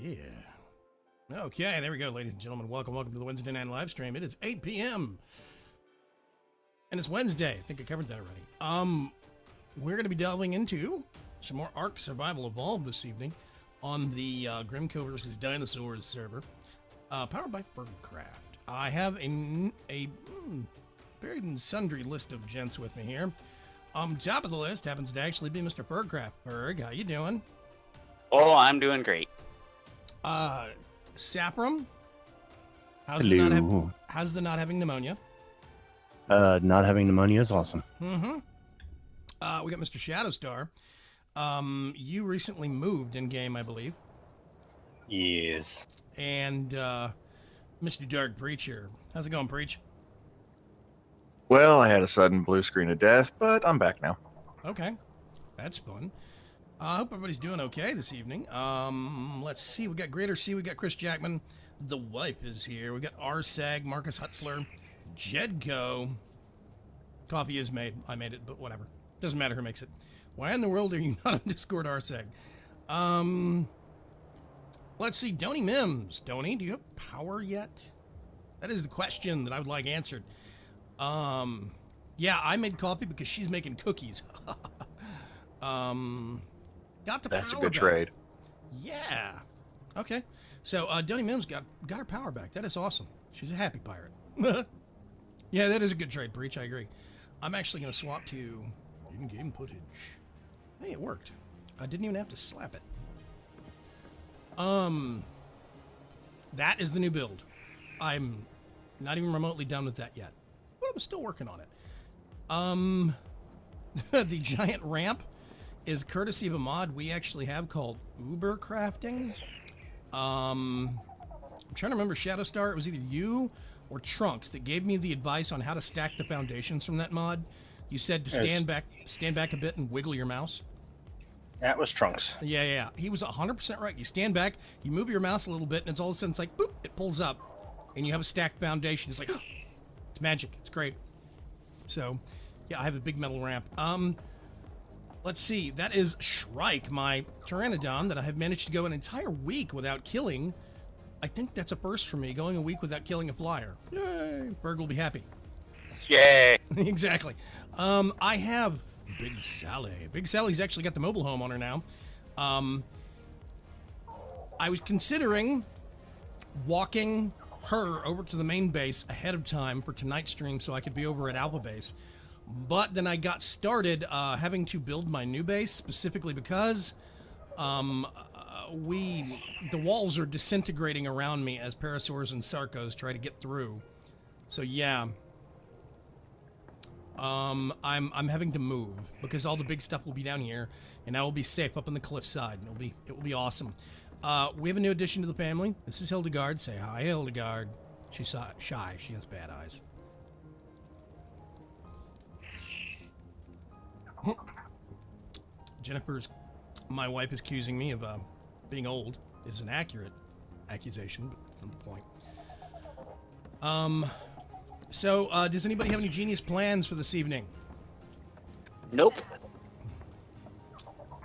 Yeah. Okay, there we go, ladies and gentlemen. Welcome to the Wednesday night live stream. It is 8 p.m. and it's Wednesday. I think I covered that already. We're going to be delving into some more ARK Survival Evolved this evening on the GrimCo versus Dinosaurs server, powered by Bergcraft. I have a varied and sundry list of gents with me here. Top of the list happens to actually be Mr. Bergcraft. Berg, how you doing? Oh, I'm doing great. Sapram, how's Hello. the not having pneumonia? Not having pneumonia is awesome. Mm-hmm. We got Mr. Shadowstar. You recently moved in game, I believe. Yes. And Mr. Dark Preacher. How's it going, Preach? Well, I had a sudden blue screen of death, but I'm back now. Okay. That's fun. I hope everybody's doing okay this evening. Let's see. We got Greater C. We got Chris Jackman. The wife is here. We got Arsag, Marcus Hutzler, Jedco. Coffee is made. I made it, but whatever. Doesn't matter who makes it. Why in the world are you not on Discord, Arsag? Let's see. Donny Mims. Donny, do you have power yet? That is the question that I would like answered. Yeah, I made coffee because she's making cookies. Got the That's a power good back. trade. Yeah. Okay. So Donny Mims got her power back. That is awesome. She's a happy pirate. Yeah, that is a good trade, Breach. I agree. I'm actually going to swap to in-game footage. Hey, it worked. I didn't even have to slap it. That is the new build. I'm not even remotely done with that yet, but I'm still working on it. The giant ramp is courtesy of a mod we actually have called Uber Crafting. I'm trying to remember, Shadowstar, it was either you or Trunks that gave me the advice on how to stack the foundations from that mod. You said to stand back a bit and wiggle your mouse. That was Trunks. Yeah. He was 100% right. You stand back, you move your mouse a little bit, and it's all of a sudden it's like, boop, it pulls up. And you have a stacked foundation. It's like, it's magic. It's great. So, yeah, I have a big metal ramp. Let's see. That is Shrike, my Pteranodon that I have managed to go an entire week without killing. I think that's a first for me, going a week without killing a flyer. Yay! Berg will be happy. Yay! Exactly. I have Big Sally. Big Sally's actually got the mobile home on her now. I was considering walking her over to the main base ahead of time for tonight's stream so I could be over at Alpha Base. But then I got started having to build my new base specifically because the walls are disintegrating around me as Parasaurs and Sarcos try to get through. So yeah. I'm having to move because all the big stuff will be down here, and I will be safe up on the cliffside, and it will be awesome. We have a new addition to the family. This is Hildegard. Say hi, Hildegard. She's shy. She has bad eyes. My wife is accusing me of being old. It is an accurate accusation, but it's not the point. So, does anybody have any genius plans for this evening? Nope.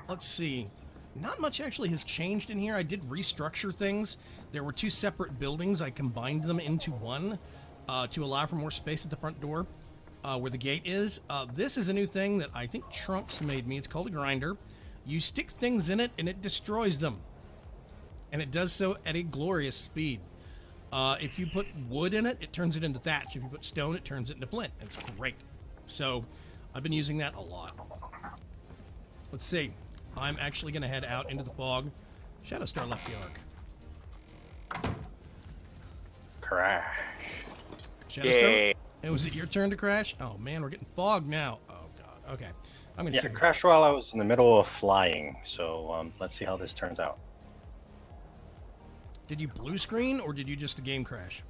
Let's see. Not much actually has changed in here. I did restructure things. There were two separate buildings. I combined them into one to allow for more space at the front door where the gate is. This is a new thing that I think Trunks made me. It's called a grinder. You stick things in it and it destroys them. And it does so at a glorious speed. If you put wood in it, it turns it into thatch. If you put stone, it turns it into flint. It's great. So I've been using that a lot. Let's see. I'm actually going to head out into the fog. Shadowstar left the Ark. Crash. Shadowstar? Yay. Was it your turn to crash? Oh, man, we're getting fog now. Oh, God. Okay. I'm going to Yeah, sit crashed while I was in the middle of flying, so let's see how this turns out. Did you blue screen, or did you just a game crash?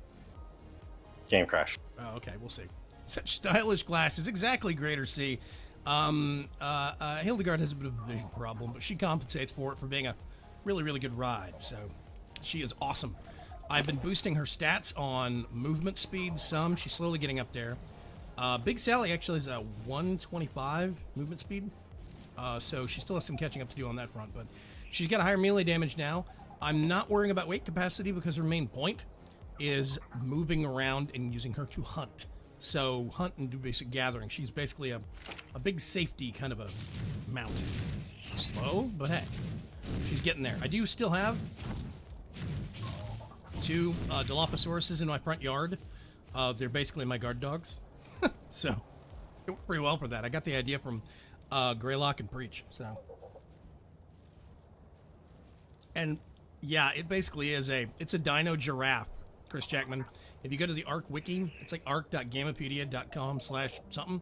Game crash. Oh, okay, we'll see. Such stylish glasses. Exactly, Greater C. Hildegard has a bit of a vision problem, but she compensates for it for being a really, really good ride. So she is awesome. I've been boosting her stats on movement speed some. She's slowly getting up there. Big Sally actually has a 125 movement speed. So she still has some catching up to do on that front, but she's got a higher melee damage now. I'm not worrying about weight capacity because her main point is moving around and using her to hunt. So hunt and do basic gathering. She's basically a big safety kind of a mount. Slow, but hey, she's getting there. I do still have 2 Dilophosaurus in my front yard. They're basically my guard dogs. So it worked pretty well for that. I got the idea from Greylock and Preach. So, and yeah, it basically is it's a dino giraffe, Chris Jackman. If you go to the ARK wiki, it's like ark.gamapedia.com/something.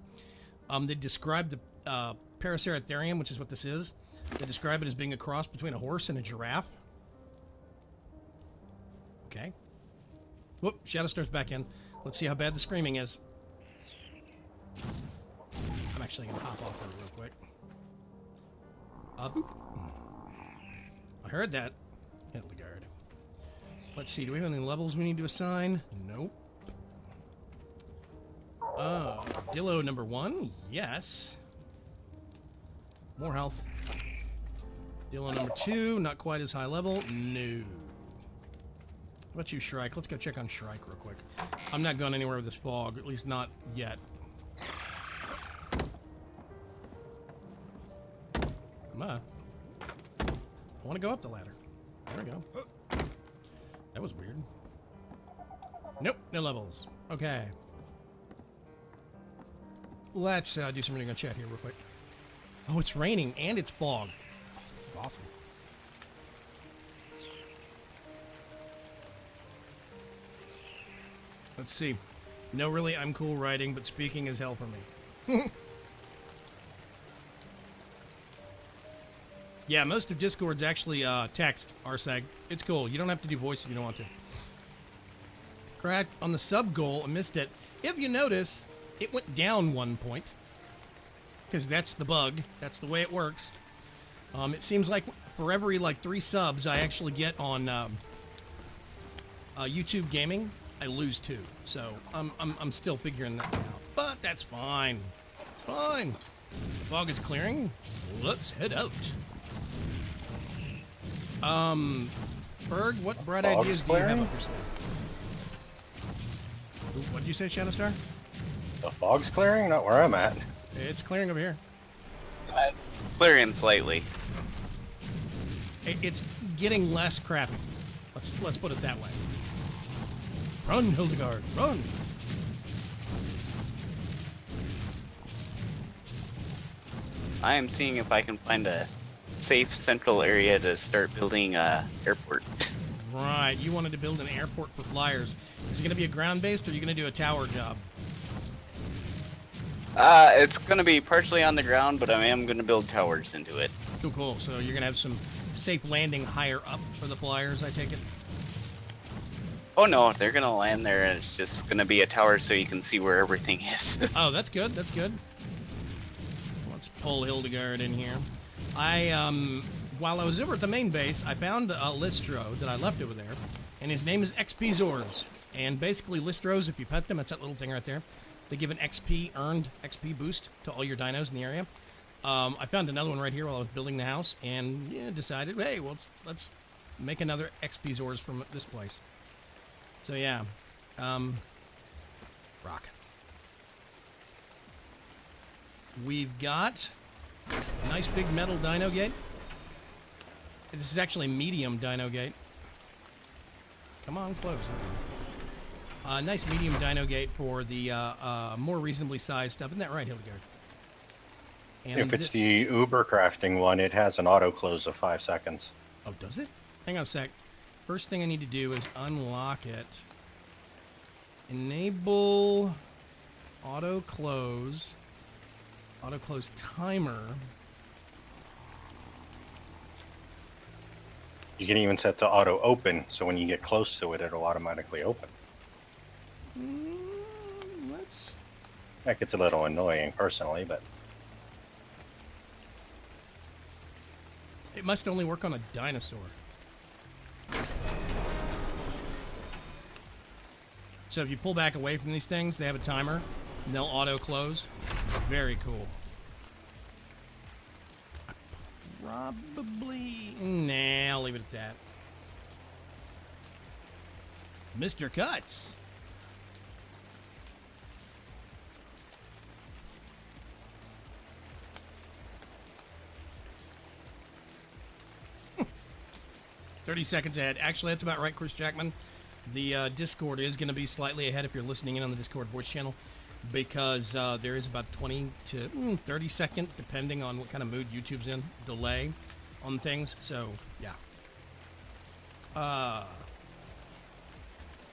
They describe the Paraceratherium, which is what this is. They describe it as being a cross between a horse and a giraffe. Okay. Whoop, Shadowstar's back in. Let's see how bad the screaming is. I'm actually going to hop off her real quick. Boop. I heard that. Hit the guard. Let's see, do we have any levels we need to assign? Nope. Dillo number 1? Yes. More health. Dillo number 2, not quite as high level. No. How about you, Shrike? Let's go check on Shrike real quick. I'm not going anywhere with this fog, at least not yet. Come on. I want to go up the ladder. There we go. That was weird. Nope, no levels. Okay. Let's do some reading on chat here real quick. Oh, it's raining and it's fog. Oh, this is awesome. Let's see. No, really, I'm cool writing, but speaking is hell for me. Yeah, most of Discord's actually text, RSAG. It's cool. You don't have to do voice if you don't want to. Crack on the sub goal, I missed it. If you notice, it went down 1 point. Because that's the bug. That's the way it works. It seems like for every 3 subs I actually get on YouTube Gaming, I lose 2. So I'm still figuring that out. But that's fine. It's fine. The fog is clearing. Let's head out. Berg, what bright Fog's ideas do you have clearing? up your sleeve? What did you say, Shadowstar? The fog's clearing? Not where I'm at. It's clearing over here. Clearing slightly. It's getting less crappy. Let's put it that way. Run, Hildegard, run! I am seeing if I can find a safe central area to start building a airport. Right, you wanted to build an airport for flyers. Is it going to be a ground-based, or are you going to do a tower job? It's going to be partially on the ground, but I am going to build towers into it. Cool, cool. So you're going to have some safe landing higher up for the flyers, I take it? Oh no, they're going to land there and it's just going to be a tower so you can see where everything is. Oh, that's good, that's good. Let's pull Hildegard in here. While I was over at the main base, I found a Listro that I left over there, and his name is XP Zors. And basically, Listros, if you pet them, it's that little thing right there. They give an earned XP boost to all your dinos in the area. I found another one right here while I was building the house, and decided, hey, well, let's make another XP Zors from this place. So yeah, rock. We've got a nice big metal dino gate. This is actually a medium dino gate. Come on, close. Nice medium dino gate for the more reasonably sized stuff. Isn't that right, Hildegard? And If it's the Uber crafting one, it has an auto close of 5 seconds. Oh, does it? Hang on a sec. First thing I need to do is unlock it. Enable auto close timer. You can even set to auto open, so when you get close to it, it'll automatically open. Let's. That gets a little annoying personally, but It must only work on a dinosaur. So if you pull back away from these things, they have a timer, and they'll auto close. Very cool. Probably. Nah, I'll leave it at that. Mr. Cuts. $30 ahead. Actually, that's about right, Chris Jackman. The Discord is going to be slightly ahead if you're listening in on the Discord voice channel, because there is about 20 to 30 second, depending on what kind of mood YouTube's in, delay on things. So, yeah.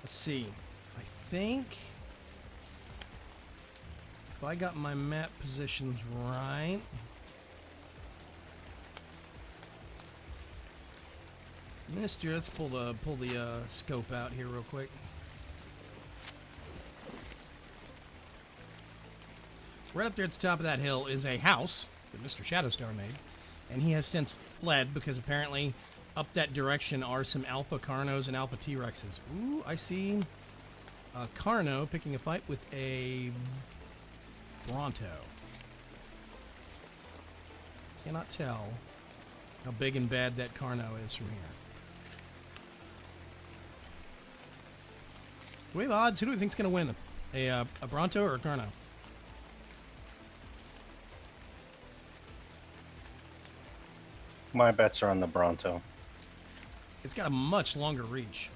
Let's see. I think if I got my map positions right, Mister, let's pull the scope out here real quick. Right up there at the top of that hill is a house that Mr. Shadowstar made, and he has since fled because apparently up that direction are some Alpha Carnos and Alpha T-Rexes. Ooh, I see a Carno picking a fight with a Bronto. Cannot tell how big and bad that Carno is from here. Do we have odds? Who do we think's going to win? A Bronto or a Carno? My bets are on the Bronto. It's got a much longer reach.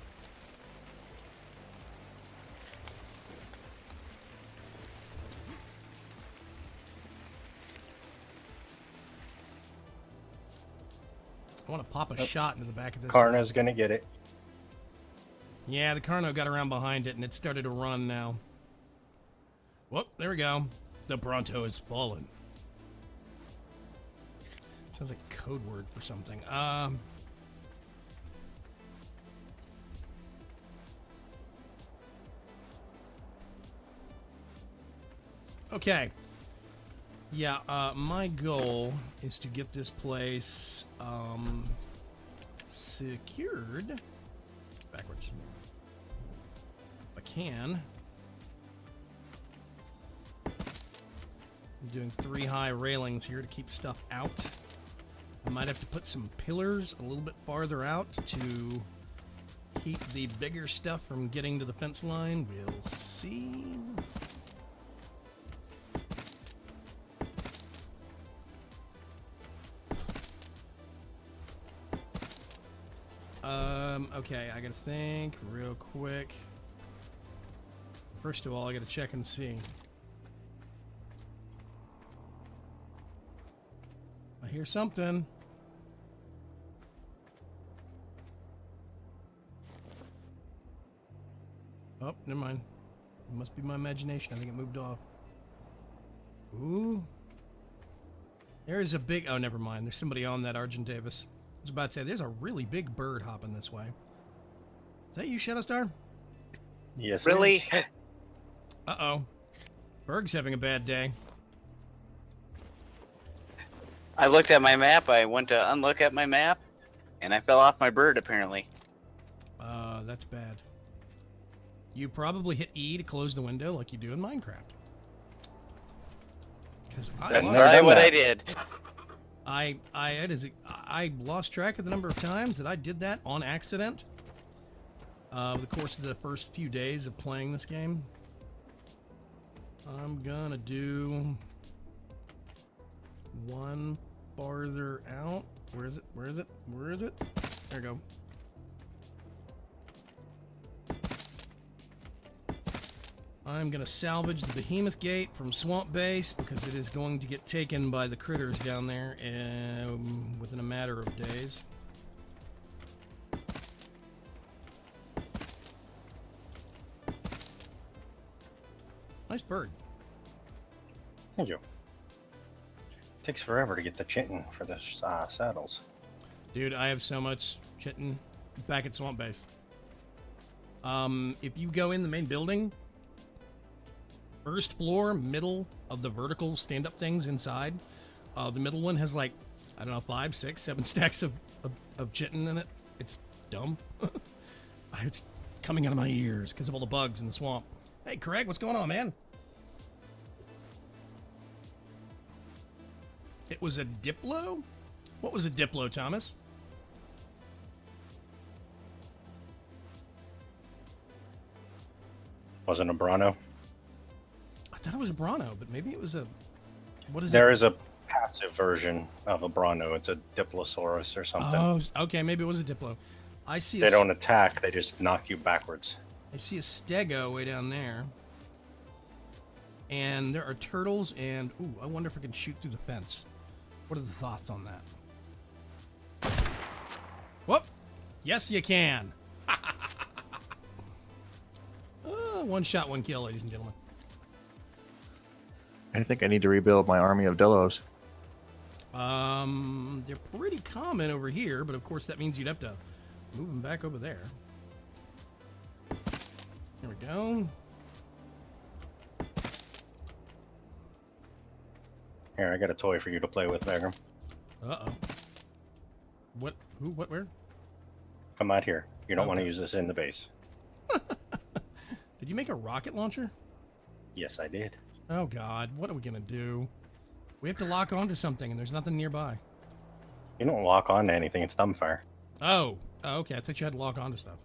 I want to pop a shot into the back of this. Karna's gonna get it. Yeah, the Carno got around behind it and it started to run now. Whoop, there we go. The Bronto has fallen. Sounds like code word for something. Okay. Yeah, my goal is to get this place secured. Backwards. If I can. I'm doing 3 high railings here to keep stuff out. I might have to put some pillars a little bit farther out to keep the bigger stuff from getting to the fence line. We'll see. Okay, I gotta think real quick. First of all, I gotta check and see. I hear something. Oh, never mind. It must be my imagination. I think it moved off. Ooh. There's a big... Oh, never mind. There's somebody on that Argent Davis. I was about to say, there's a really big bird hopping this way. Is that you, Shadowstar? Yes. Really? Uh-oh. Berg's having a bad day. I looked at my map. I went to unlook at my map, and I fell off my bird, apparently. That's bad. You probably hit E to close the window like you do in Minecraft. Because That's probably what I did. I lost track of the number of times that I did that on accident over the course of the first few days of playing this game. I'm gonna do one farther out. Where is it? Where is it? Where is it? There we go. I'm gonna salvage the Behemoth Gate from Swamp Base because it is going to get taken by the critters down there within a matter of days. Nice bird. Thank you. Takes forever to get the chitin for the saddles. Dude, I have so much chitin back at Swamp Base. If you go in the main building, first floor, middle of the vertical stand-up things inside, the middle one has like, I don't know, 5, 6, 7 stacks of chitin in it. It's dumb. It's coming out of my ears because of all the bugs in the swamp. Hey, Craig, what's going on, man? It was a Diplo? What was a Diplo, Thomas? Wasn't a Brano. I thought it was a Brano, but maybe it was a. What is There it? is a passive version of a Brano. It's a Diplosaurus or something. Oh, okay. Maybe it was a Diplo. I see. They don't attack. They just knock you backwards. I see a Stego way down there. And there are turtles, and ooh, I wonder if I can shoot through the fence. What are the thoughts on that? Whoop! Yes, you can. One shot, one kill, ladies and gentlemen. I think I need to rebuild my army of Dillos. They're pretty common over here, but of course that means you'd have to move them back over there. There we go. Here, I got a toy for you to play with, Megan. Uh-oh. What? Who? What? Where? Come out here. You don't want to Okay. use this in the base. Did you make a rocket launcher? Yes, I did. Oh, God. What are we going to do? We have to lock onto something, and there's nothing nearby. You don't lock on to anything. It's dumbfire. Oh. Oh, okay. I thought you had to lock onto stuff.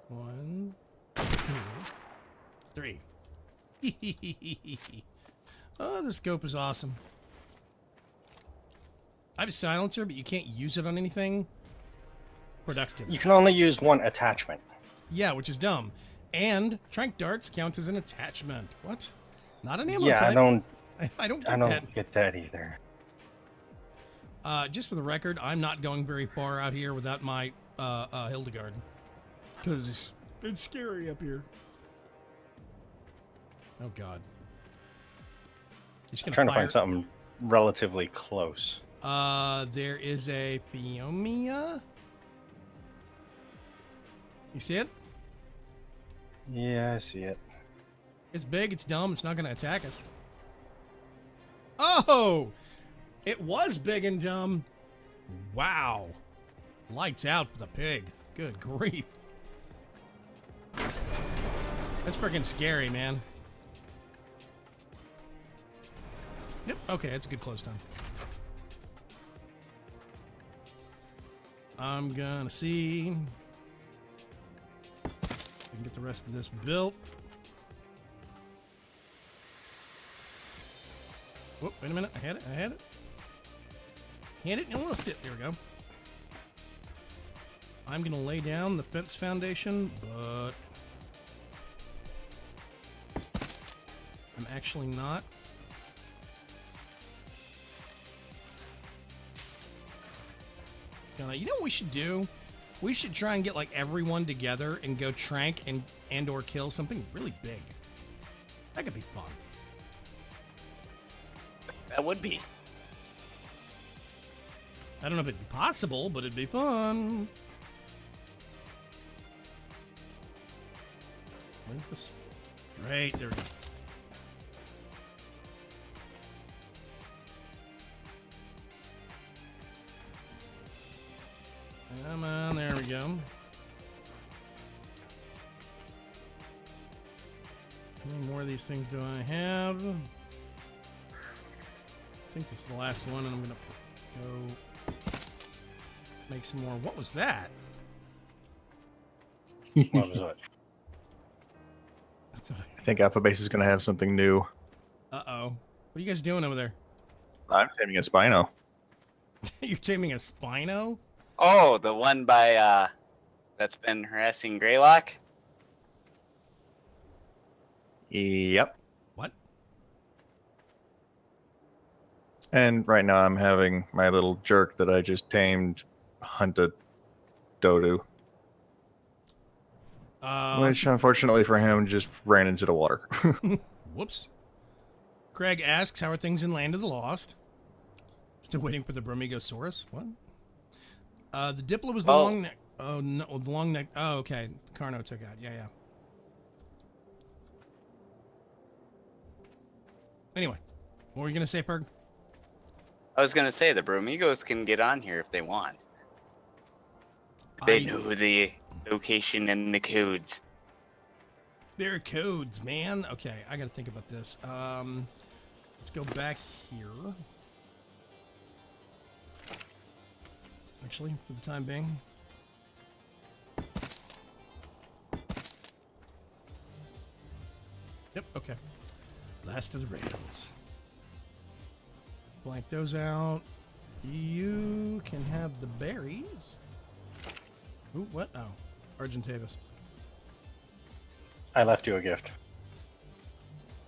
One, two, three. Oh, the scope is awesome. I have a silencer, but you can't use it on anything productive. You can only use one attachment. Yeah, which is dumb. And trank darts count as an attachment. What? Not an ammo Yeah, type. I don't I don't get I don't that. get that either. Just for the record, I'm not going very far out here without my Hildegard. Because it's scary up here. Oh, God. Just I'm gonna trying to fire. find something relatively close. There is a Phiomia. You see it? Yeah, I see it. It's big, it's dumb, it's not going to attack us. Oh! It was big and dumb. Wow. Lights out for the pig. Good grief. That's freaking scary, man. Yep, okay, that's a good close time. I'm gonna see if we can get the rest of this built. Whoop, wait a minute. I had it. Had it and lost it. There we go. I'm going to lay down the fence foundation, but I'm actually not. You know what we should do? We should try and get like everyone together and go trank and or kill something really big. That could be fun. That would be. I don't know if it'd be possible, but it'd be fun. Where's this? Great, there we go. Come on, there we go. How many more of these things do I have? I think this is the last one, and I'm gonna go make some more. What was that? What was it? That's what I think Alpha Base is going to have something new. Uh-oh. What are you guys doing over there? I'm taming a Spino. You're taming a Spino? Oh, the one by that's been harassing Greylock. Yep. What? And right now I'm having my little jerk that I just tamed hunt a Dodu. Which, unfortunately for him, just ran into the water. Whoops. Craig asks, how are things in Land of the Lost? Still waiting for the Bromegosaurus. What? The Diplo was the Oh. long neck. Oh, no, the long neck. Oh, okay. Carno took out. Yeah, yeah. Anyway, what were you going to say, Perg? I was gonna say the Bromigos can get on here if they want. They know the location and the codes. There are codes, man. Okay, I got to think about this. Let's go back here. actually, for the time being. Yep, okay. Last of the rails. Blank those out. You can have the berries. Ooh, what? Oh, Argentavis. I left you a gift.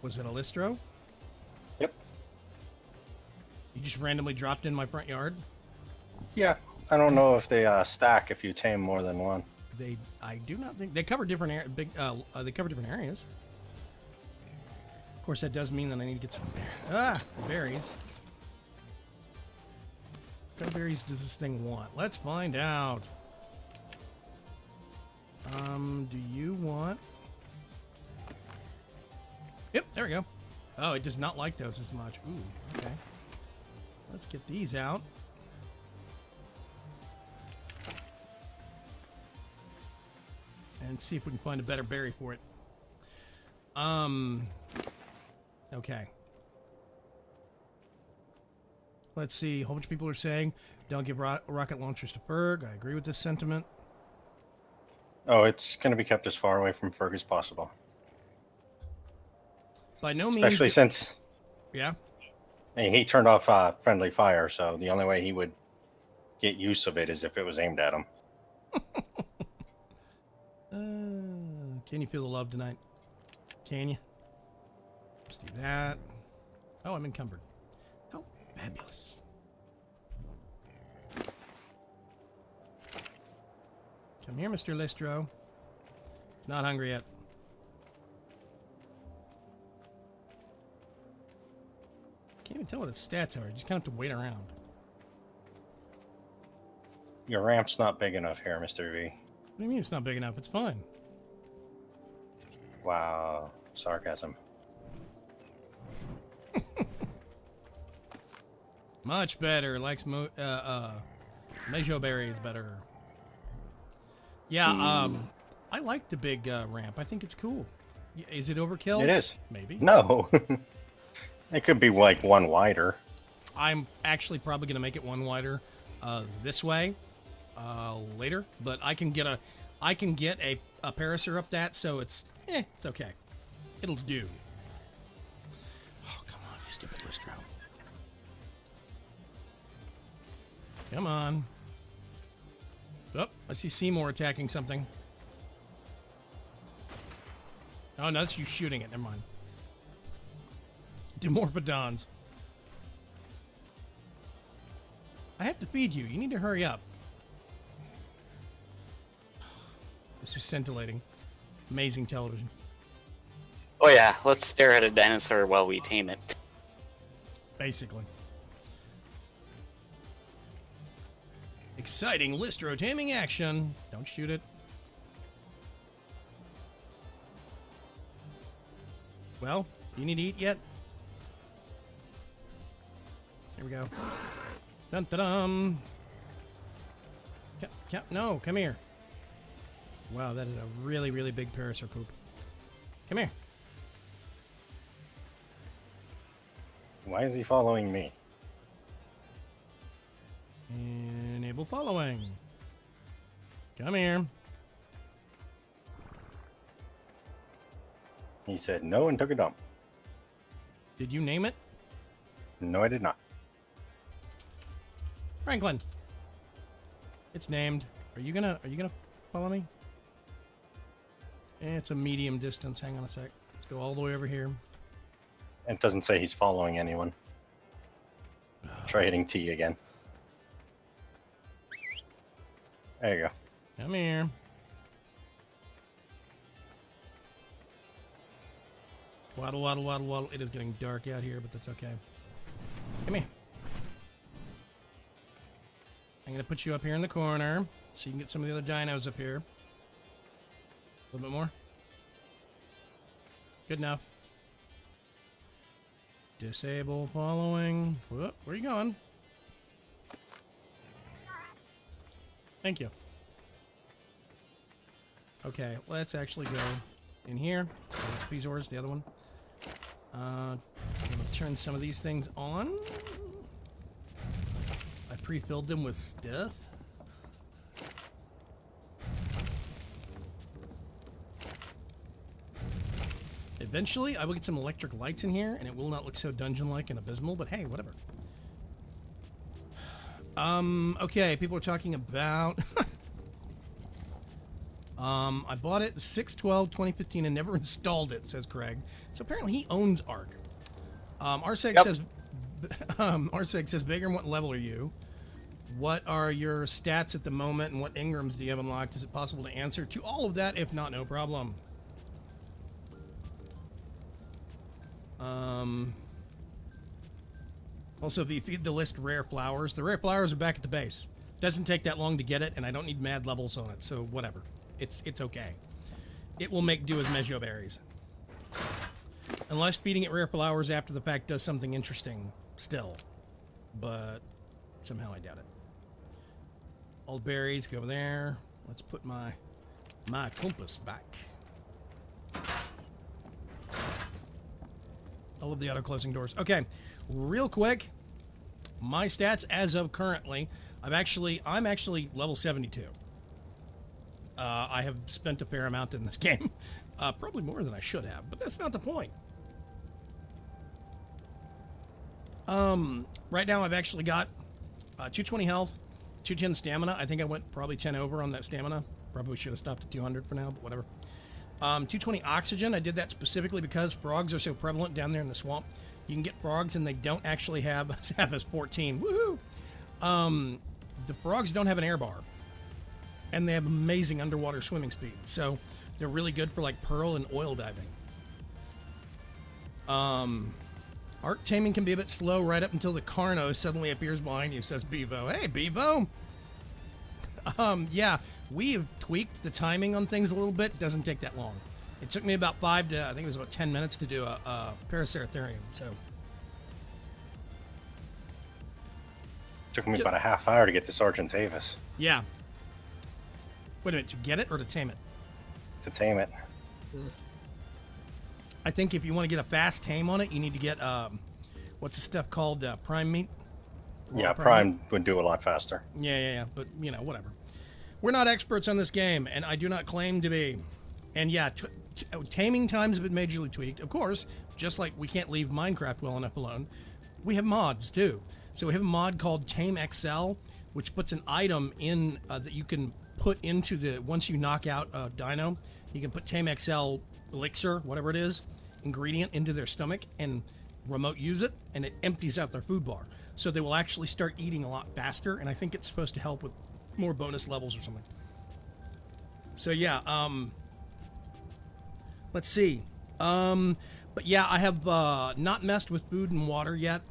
Was it a Listro? Yep. You just randomly dropped in my front yard? Yeah. I don't know if they stack if you tame more than one. I do not think they cover different they cover different areas. Of course, that does mean that I need to get some berries. What kind of berries does this thing want? Let's find out. Do you want? Yep, there we go. Oh, it does not like those as much. Ooh, okay. Let's get these out. And see if we can find a better berry for it. Okay. Let's see. A whole bunch of people are saying, don't give rocket launchers to Ferg. I agree with this sentiment. Oh, it's going to be kept as far away from Ferg as possible. By no Especially means. since Yeah. he turned off friendly fire, so the only way he would get use of it is if it was aimed at him. Can you feel the love tonight? Can you? Let's do that. Oh, I'm encumbered. How fabulous. Come here, Mr. Listro. He's not hungry yet. Can't even tell what its stats are. You just kind of have to wait around. Your ramp's not big enough here, Mr. V. What do you mean it's not big enough? It's fine. Wow. Sarcasm. Much better. Likes Mejo berries better. Yeah, I like the big ramp. I think it's cool. Is it overkill? It is. Maybe. No. It could be like one wider. I'm actually probably going to make it one wider this way later, but I can get a parasaur up that, so it's okay. It'll do. Oh, come on, you stupid Listro. Come on. Oh, I see Seymour attacking something. Oh, no, that's you shooting it. Never mind. Dimorphodons. I have to feed you. You need to hurry up. This is scintillating. Amazing television. Oh yeah, let's stare at a dinosaur while we tame it. Basically. Exciting Listro taming action. Don't shoot it. Well, do you need to eat yet? Here we go. Dun dun dum. No, come here. Wow, that is a really, really big parasaur poop. Come here. Why is he following me? Enable following. Come here. He said no and took a dump. Did you name it? No, I did not. Franklin. It's named. Are you gonna follow me? It's a medium distance. Hang on a sec. Let's go all the way over here. It doesn't say he's following anyone. Try hitting T again. There you go. Come here. Waddle, waddle, waddle, waddle. It is getting dark out here, but that's okay. Come here. I'm going to put you up here in the corner so you can get some of the other dinos up here. A little bit more. Good enough. Disable following. Whoop, where are you going? Thank you. Okay, let's actually go in here. Pizor's the other one. I'm going to turn some of these things on. I pre-filled them with stuff. Eventually, I will get some electric lights in here, and it will not look so dungeon-like and abysmal, but hey, whatever. Okay, people are talking about... I bought it 6/12/2015 and never installed it, says Craig. So apparently he owns ARK. Arseg Yep. says... Arseg says, Bigger, what level are you? What are your stats at the moment, and what Ingrams do you have unlocked? Is it possible to answer to all of that? If not, no problem. Also, if you feed the list rare flowers, the rare flowers are back at the base. Doesn't take that long to get it, and I don't need mad levels on it, so whatever. It's okay. It will make do as Mejo berries. Unless feeding it rare flowers after the fact does something interesting still. But somehow I doubt it. Old berries, go over there. Let's put my compass back. I love the auto closing doors. Okay, real quick, my stats as of currently, I'm actually level 72. I have spent a fair amount in this game, probably more than I should have, but that's not the point. Right now I've actually got 220 health, 210 stamina. I think I went probably 10 over on that stamina. Probably should have stopped at 200 for now, but whatever. 220 oxygen. I did that specifically because frogs are so prevalent down there in the swamp. You can get frogs and they don't actually have us 14. Woohoo! The frogs don't have an air bar. And they have amazing underwater swimming speed. So they're really good for like pearl and oil diving. Arc taming can be a bit slow right up until the Carno suddenly appears behind you, says Bevo. Hey, Bevo! Yeah, we have tweaked the timing on things a little bit. Doesn't take that long. It took me about 5 to, I think it was about 10 minutes to do a Paraceratherium, so. Took me about a half hour to get the Sergeant Davis Yeah. Wait a minute, to get it or to tame it? to tame it. I think if you want to get a fast tame on it, you need to get, what's the stuff called, prime meat? Yeah, Prime would do a lot faster. Yeah, but, you know, whatever. We're not experts on this game, and I do not claim to be. And yeah, taming times have been majorly tweaked. Of course, just like we can't leave Minecraft well enough alone, we have mods, too. So we have a mod called Tame XL, which puts an item in that you can put into the, once you knock out a dino, you can put Tame XL elixir, whatever it is, ingredient into their stomach and remote use it, and it empties out their food bar. So they will actually start eating a lot faster, and I think it's supposed to help with more bonus levels or something. So yeah, let's see. But yeah, I have not messed with food and water yet.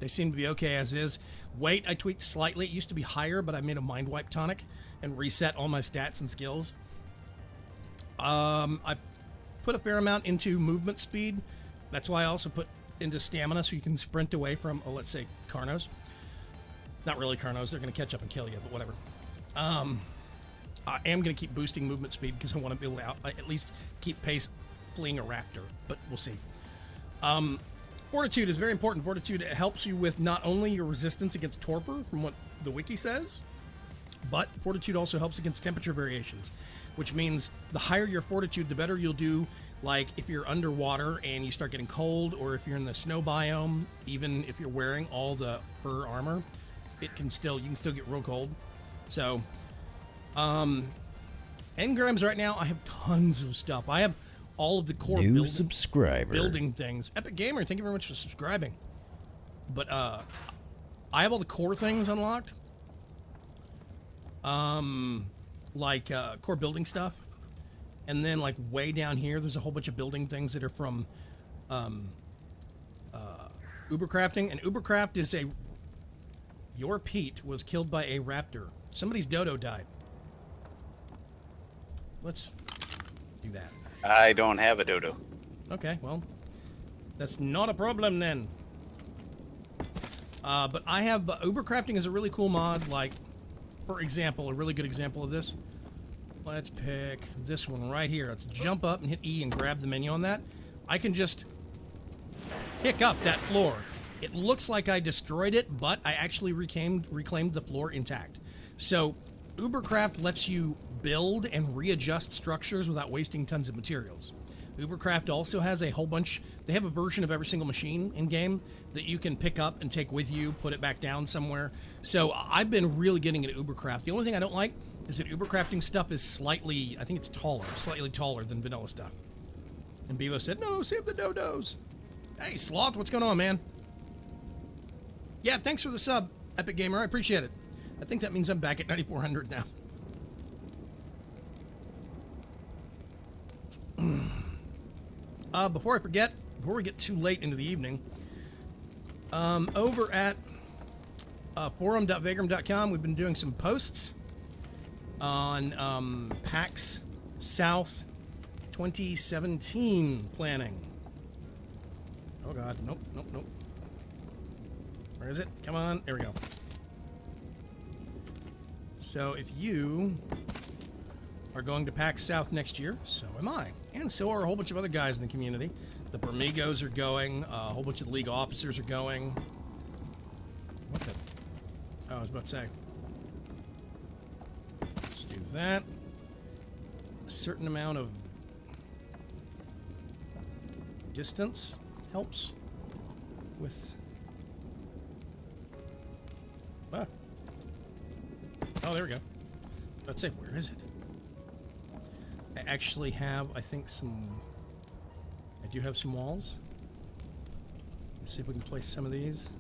They seem to be okay as is. Weight, I tweaked slightly. It used to be higher, but I made a mind wipe tonic and reset all my stats and skills. I put a fair amount into movement speed. That's why I also put into stamina, so you can sprint away from, let's say, Carnos. Not really Carnos. They're going to catch up and kill you, but whatever. I am going to keep boosting movement speed because I want to be able to at least keep pace fleeing a raptor, but we'll see. Fortitude is very important. Fortitude helps you with not only your resistance against torpor, from what the wiki says, but Fortitude also helps against temperature variations, which means the higher your Fortitude, the better you'll do. Like if you're underwater and you start getting cold, or if you're in the snow biome, even if you're wearing all the fur armor, you can still get real cold. So, engrams right now, I have tons of stuff. I have all of the core building things. Epic Gamer, thank you very much for subscribing. But I have all the core things unlocked. Like core building stuff. And then, like, way down here, there's a whole bunch of building things that are from Ubercrafting. And Ubercraft is your Pete was killed by a raptor. Somebody's dodo died. Let's do that. I don't have a dodo. Okay, well, that's not a problem then. But I have Ubercrafting is a really cool mod. Like, for example, a really good example of this. Let's pick this one right here. Let's jump up and hit E and grab the menu on that. I can just pick up that floor. It looks like I destroyed it, but I actually reclaimed the floor intact. So Ubercraft lets you build and readjust structures without wasting tons of materials. Ubercraft also has a whole bunch. They have a version of every single machine in game that you can pick up and take with you, put it back down somewhere. So I've been really getting into Ubercraft. The only thing I don't like is that Ubercrafting stuff is slightly, I think it's slightly taller than vanilla stuff. And Bevo said, no, save the dodos. Hey, Sloth, what's going on, man? Yeah, thanks for the sub, Epic Gamer. I appreciate it. I think that means I'm back at 9,400 now. Before I forget, before we get too late into the evening, over at forum.vagram.com, we've been doing some posts on PAX South 2017 planning. Oh God, nope. Where is it? Come on, there we go. So if you are going to PAX South next year, so am I. And so are a whole bunch of other guys in the community. The Bermigos are going, a whole bunch of League officers are going. What the? Oh, I was about to say. Let's do that. A certain amount of distance helps with... Ah. Oh, there we go. Let's say, where is it? I actually have, I think, I do have some walls. Let's see if we can place some of these.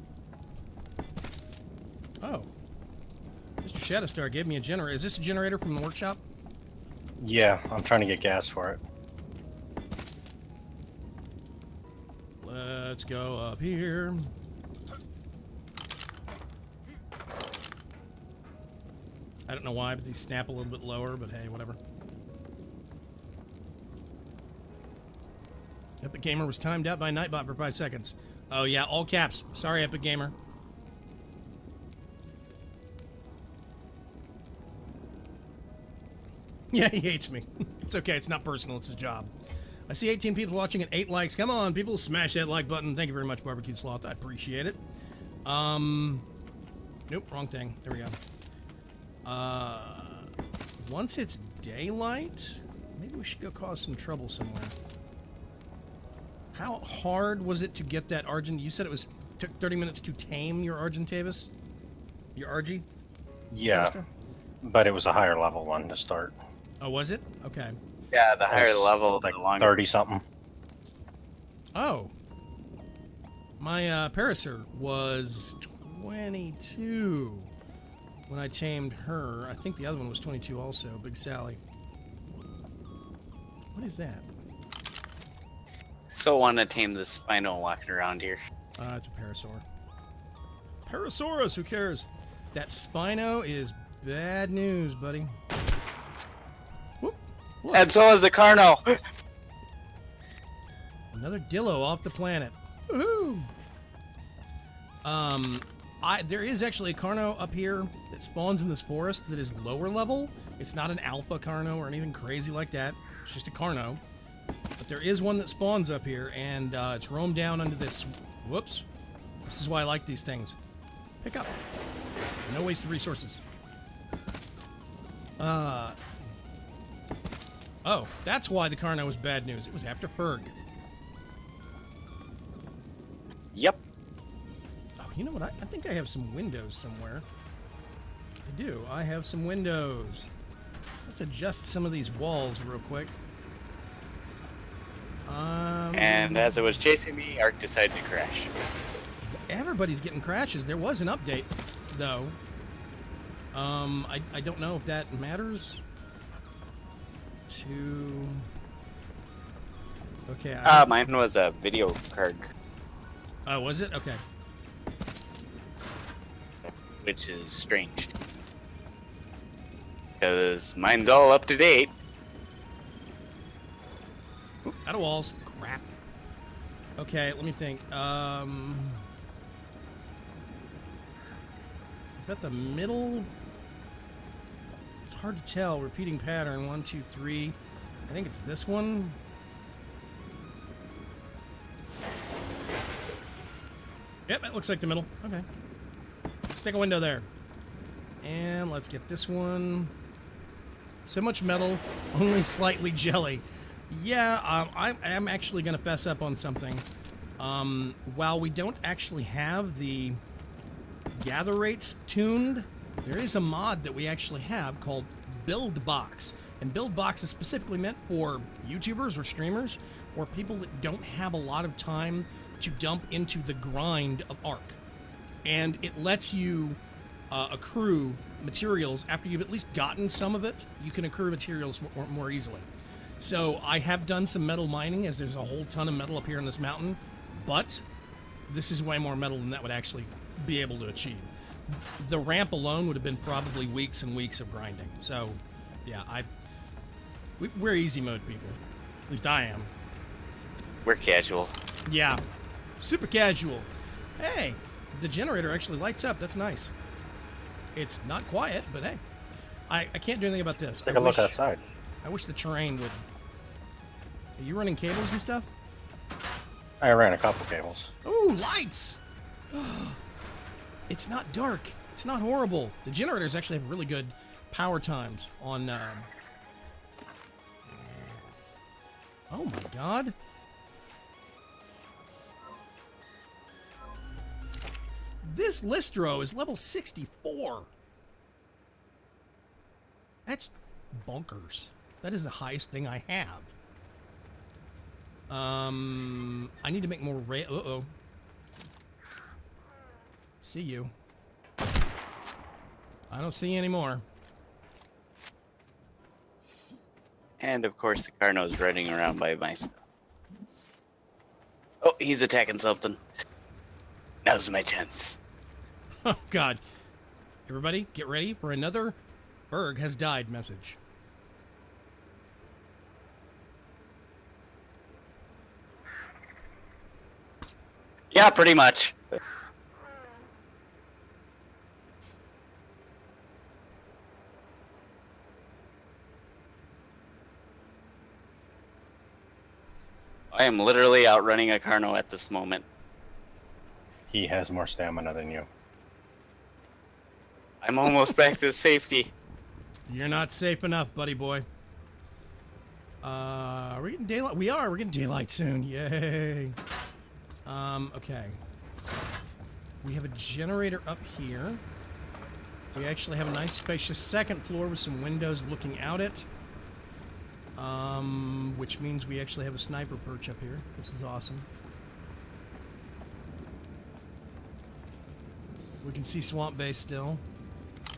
Oh. Mr. Shadowstar gave me a generator. Is this a generator from the workshop? Yeah, I'm trying to get gas for it. Let's go up here. I don't know why, but these snap a little bit lower, but hey, whatever. Epic Gamer was timed out by Nightbot for 5 seconds. Oh yeah, all caps. Sorry, Epic Gamer. Yeah, he hates me. It's okay, it's not personal, it's his job. I see 18 people watching and 8 likes. Come on, people, smash that like button. Thank you very much, Barbecue Sloth. I appreciate it. Nope, wrong thing. There we go. Once it's daylight, maybe we should go cause some trouble somewhere. How hard was it to get that Argent? You said it took 30 minutes to tame your Argentavis? Your Argy? Yeah, but it was a higher level one to start. Oh, was it? Okay. Yeah, the higher level, like the longer. 30 something. Oh. My Parasaur was 22 when I tamed her. I think the other one was 22 also, Big Sally. What is that? So want to tame the Spino walking around here. It's a Parasaur. Parasaurus, who cares? That Spino is bad news, buddy. Whoop. Look. And so is the Carno. Another Dillo off the planet. Woohoo! There is actually a Carno up here that spawns in this forest that is lower level. It's not an alpha Carno or anything crazy like that. It's just a Carno. But there is one that spawns up here, and it's roamed down under this. Whoops. This is why I like these things. Pick up. No waste of resources. Oh, that's why the Carno was bad news. It was after Ferg. Yep. Oh, you know what? I think I have some windows somewhere. I do. I have some windows. Let's adjust some of these walls real quick. And as it was chasing me, ARK decided to crash. Everybody's getting crashes. There was an update, though. I don't know if that matters. Okay. Mine was a video card, Oh, was it? Okay. which is strange. Because mine's all up to date. Oop, out of walls. Crap. Okay, let me think. Got the middle. It's hard to tell. Repeating pattern. 1, 2, 3. I think it's this one. Yep, that looks like the middle. Okay. Stick a window there. And let's get this one. So much metal, only slightly jelly. Yeah, I am actually going to fess up on something. While we don't actually have the gather rates tuned, there is a mod that we actually have called Build Box. And Build Box is specifically meant for YouTubers or streamers or people that don't have a lot of time to dump into the grind of ARK. And it lets you accrue materials after you've at least gotten some of it. You can accrue materials more easily. So I have done some metal mining, as there's a whole ton of metal up here in this mountain, but this is way more metal than that would actually be able to achieve. The ramp alone would have been probably weeks and weeks of grinding. So, yeah, we're easy mode people. At least I am. We're casual. Yeah, super casual. Hey, the generator actually lights up. That's nice. It's not quiet, but hey, I can't do anything about this. Take a look outside. I wish the terrain would... Are you running cables and stuff? I ran a couple cables. Ooh, lights! It's not dark. It's not horrible. The generators actually have really good power times on... Oh my god. This Listro is level 64. That's bonkers. That is the highest thing I have. I need to make more uh-oh. See you. I don't see you anymore. And of course, the Carno's running around by my stuff. Oh, he's attacking something. Now's my chance. Oh, God. Everybody, get ready for another Berg has died message. Yeah, pretty much. I am literally outrunning a Carno at this moment. He has more stamina than you. I'm almost back to safety. You're not safe enough, buddy boy. Are we getting daylight? We are. We're getting daylight soon. Yay. Okay. We have a generator up here. We actually have a nice spacious second floor with some windows looking out it. Which means we actually have a sniper perch up here. This is awesome. We can see Swamp Base still.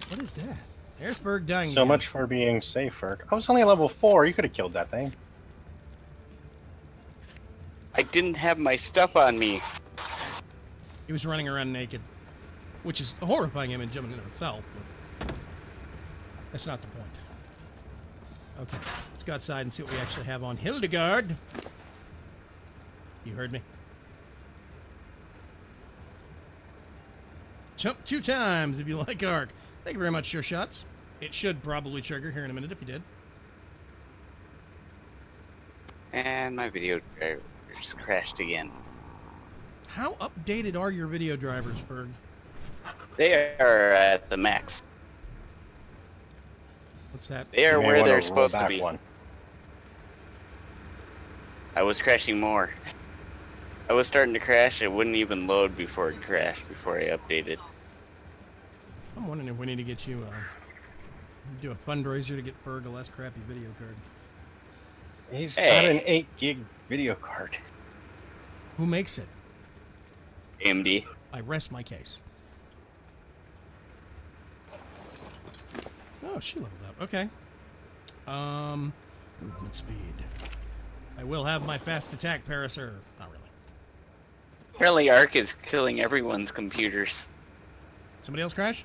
What is that? There's Berg dying So again. much for being safer. I was only level 4. You could have killed that thing. I didn't have my stuff on me. He was running around naked, which is a horrifying image in and of itself, but that's not the point. Okay, let's go outside and see what we actually have on Hildegard. You heard me. Jump 2 times if you like ARK. Thank you very much, Sure Shots. It should probably trigger here in a minute if you did. And my video driver just crashed again. How updated are your video drivers, Berg? They are at the max. What's that? They are You may where wanna they're roll supposed to back be. one. I was crashing more. I was starting to crash. It wouldn't even load before it crashed, before I updated. I'm wondering if we need to get you do a fundraiser to get Berg a less crappy video card. He's Hey. got an 8 gig video card. Who makes it? AMD. I rest my case. Oh, she leveled up. Okay. Movement speed. I will have my fast attack paraser. Not really. Apparently ARK is killing everyone's computers. Somebody else crash?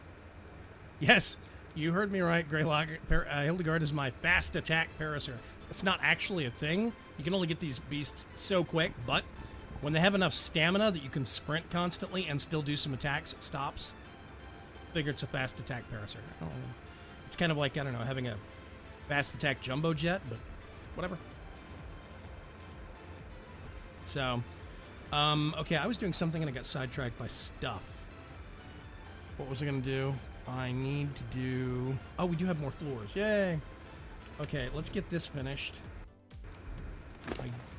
Yes, you heard me right, Greylock. Hildegard is my fast attack paraser. It's not actually a thing. You can only get these beasts so quick, but when they have enough stamina that you can sprint constantly and still do some attacks, it stops. Figure it's a fast attack paraser. I don't know. It's kind of like, I don't know, having a fast attack jumbo jet, but whatever. So, okay, I was doing something and I got sidetracked by stuff. What was I going to do? I need to do... Oh, we do have more floors. Yay! Okay, let's get this finished.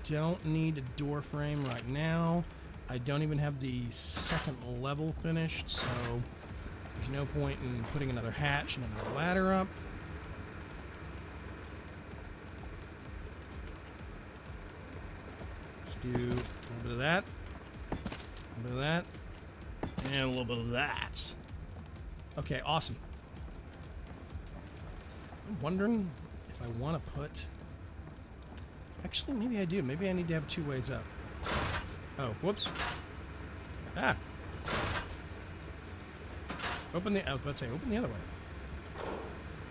don't need a door frame right now. I don't even have the second level finished, so there's no point in putting another hatch and another ladder up. Let's do a little bit of that, a little bit of that, and a little bit of that. Okay, awesome. I'm wondering if I want to put... Actually, maybe I do. Maybe I need to have 2 ways up. Oh, whoops. Ah. Open the... I was about to say, open the other way.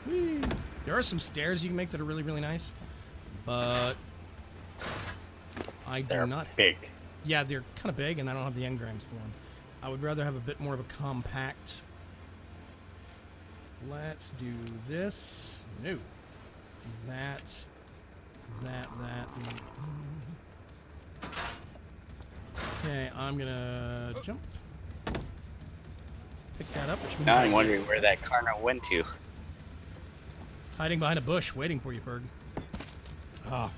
Whee! There are some stairs you can make that are really, really nice. But... I do They're not... big. Yeah, they're kind of big, and I don't have the engrams for them. I would rather have a bit more of a compact... Let's do this. No. That. Okay, I'm gonna jump. Pick that up, which means Now I'm wondering where that Carno went to. hiding behind a bush, waiting for you, Berg. Ah.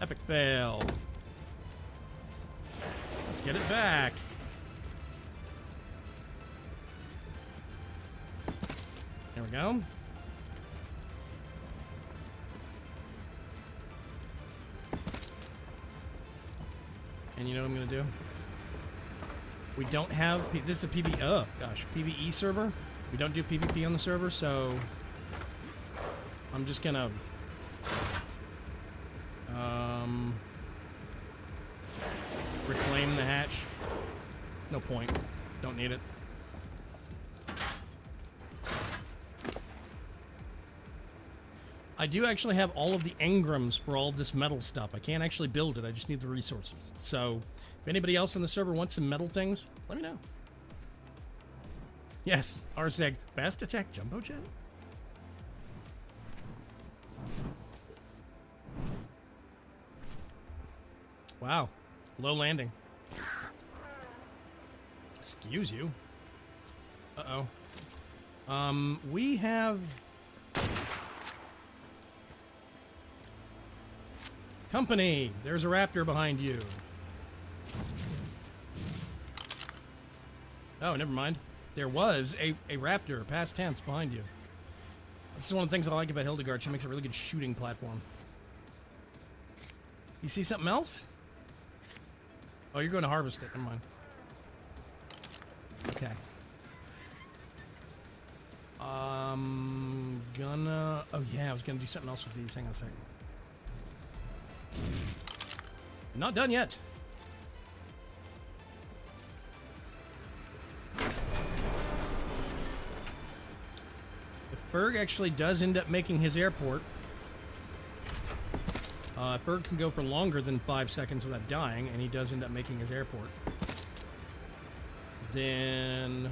Epic fail. Let's get it back. There we go. And you know what I'm going to do? We don't have... This is a PvE... Oh, gosh. PvE server. We don't do PvP on the server, so... I'm just going to... reclaim the hatch. No point. Don't need it. I do actually have all of the engrams for all of this metal stuff. I can't actually build it. I just need the resources. So, if anybody else on the server wants some metal things, let me know. Yes, Arseg, fast attack jumbo jet? Wow, low landing. Excuse you. Uh-oh. We have... Company! There's a raptor behind you. Oh, never mind. There was a raptor, past tense, behind you. This is one of the things I like about Hildegard. She makes a really good shooting platform. You see something else? Oh, you're going to harvest it. Never mind. Okay. Gonna... Oh, yeah, I was gonna do something else with these. Hang on a second. Not done yet. If Berg actually does end up making his airport, if Berg can go for longer than 5 seconds without dying, and he does end up making his airport, then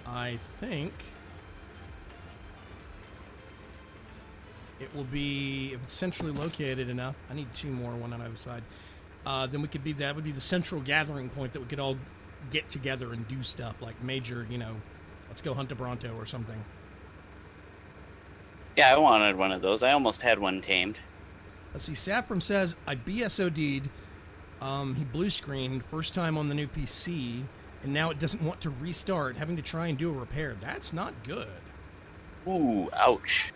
I think it will be, if it's centrally located enough, I need 2 more, one on either side, then we could be, that would be the central gathering point that we could all get together and do stuff, like major, you know, let's go hunt a Bronto or something. Yeah, I wanted one of those. I almost had one tamed. Let's see, Sapram says, I BSOD'd, he blue screened, first time on the new PC, and now it doesn't want to restart, having to try and do a repair. That's not good. Ooh, ouch.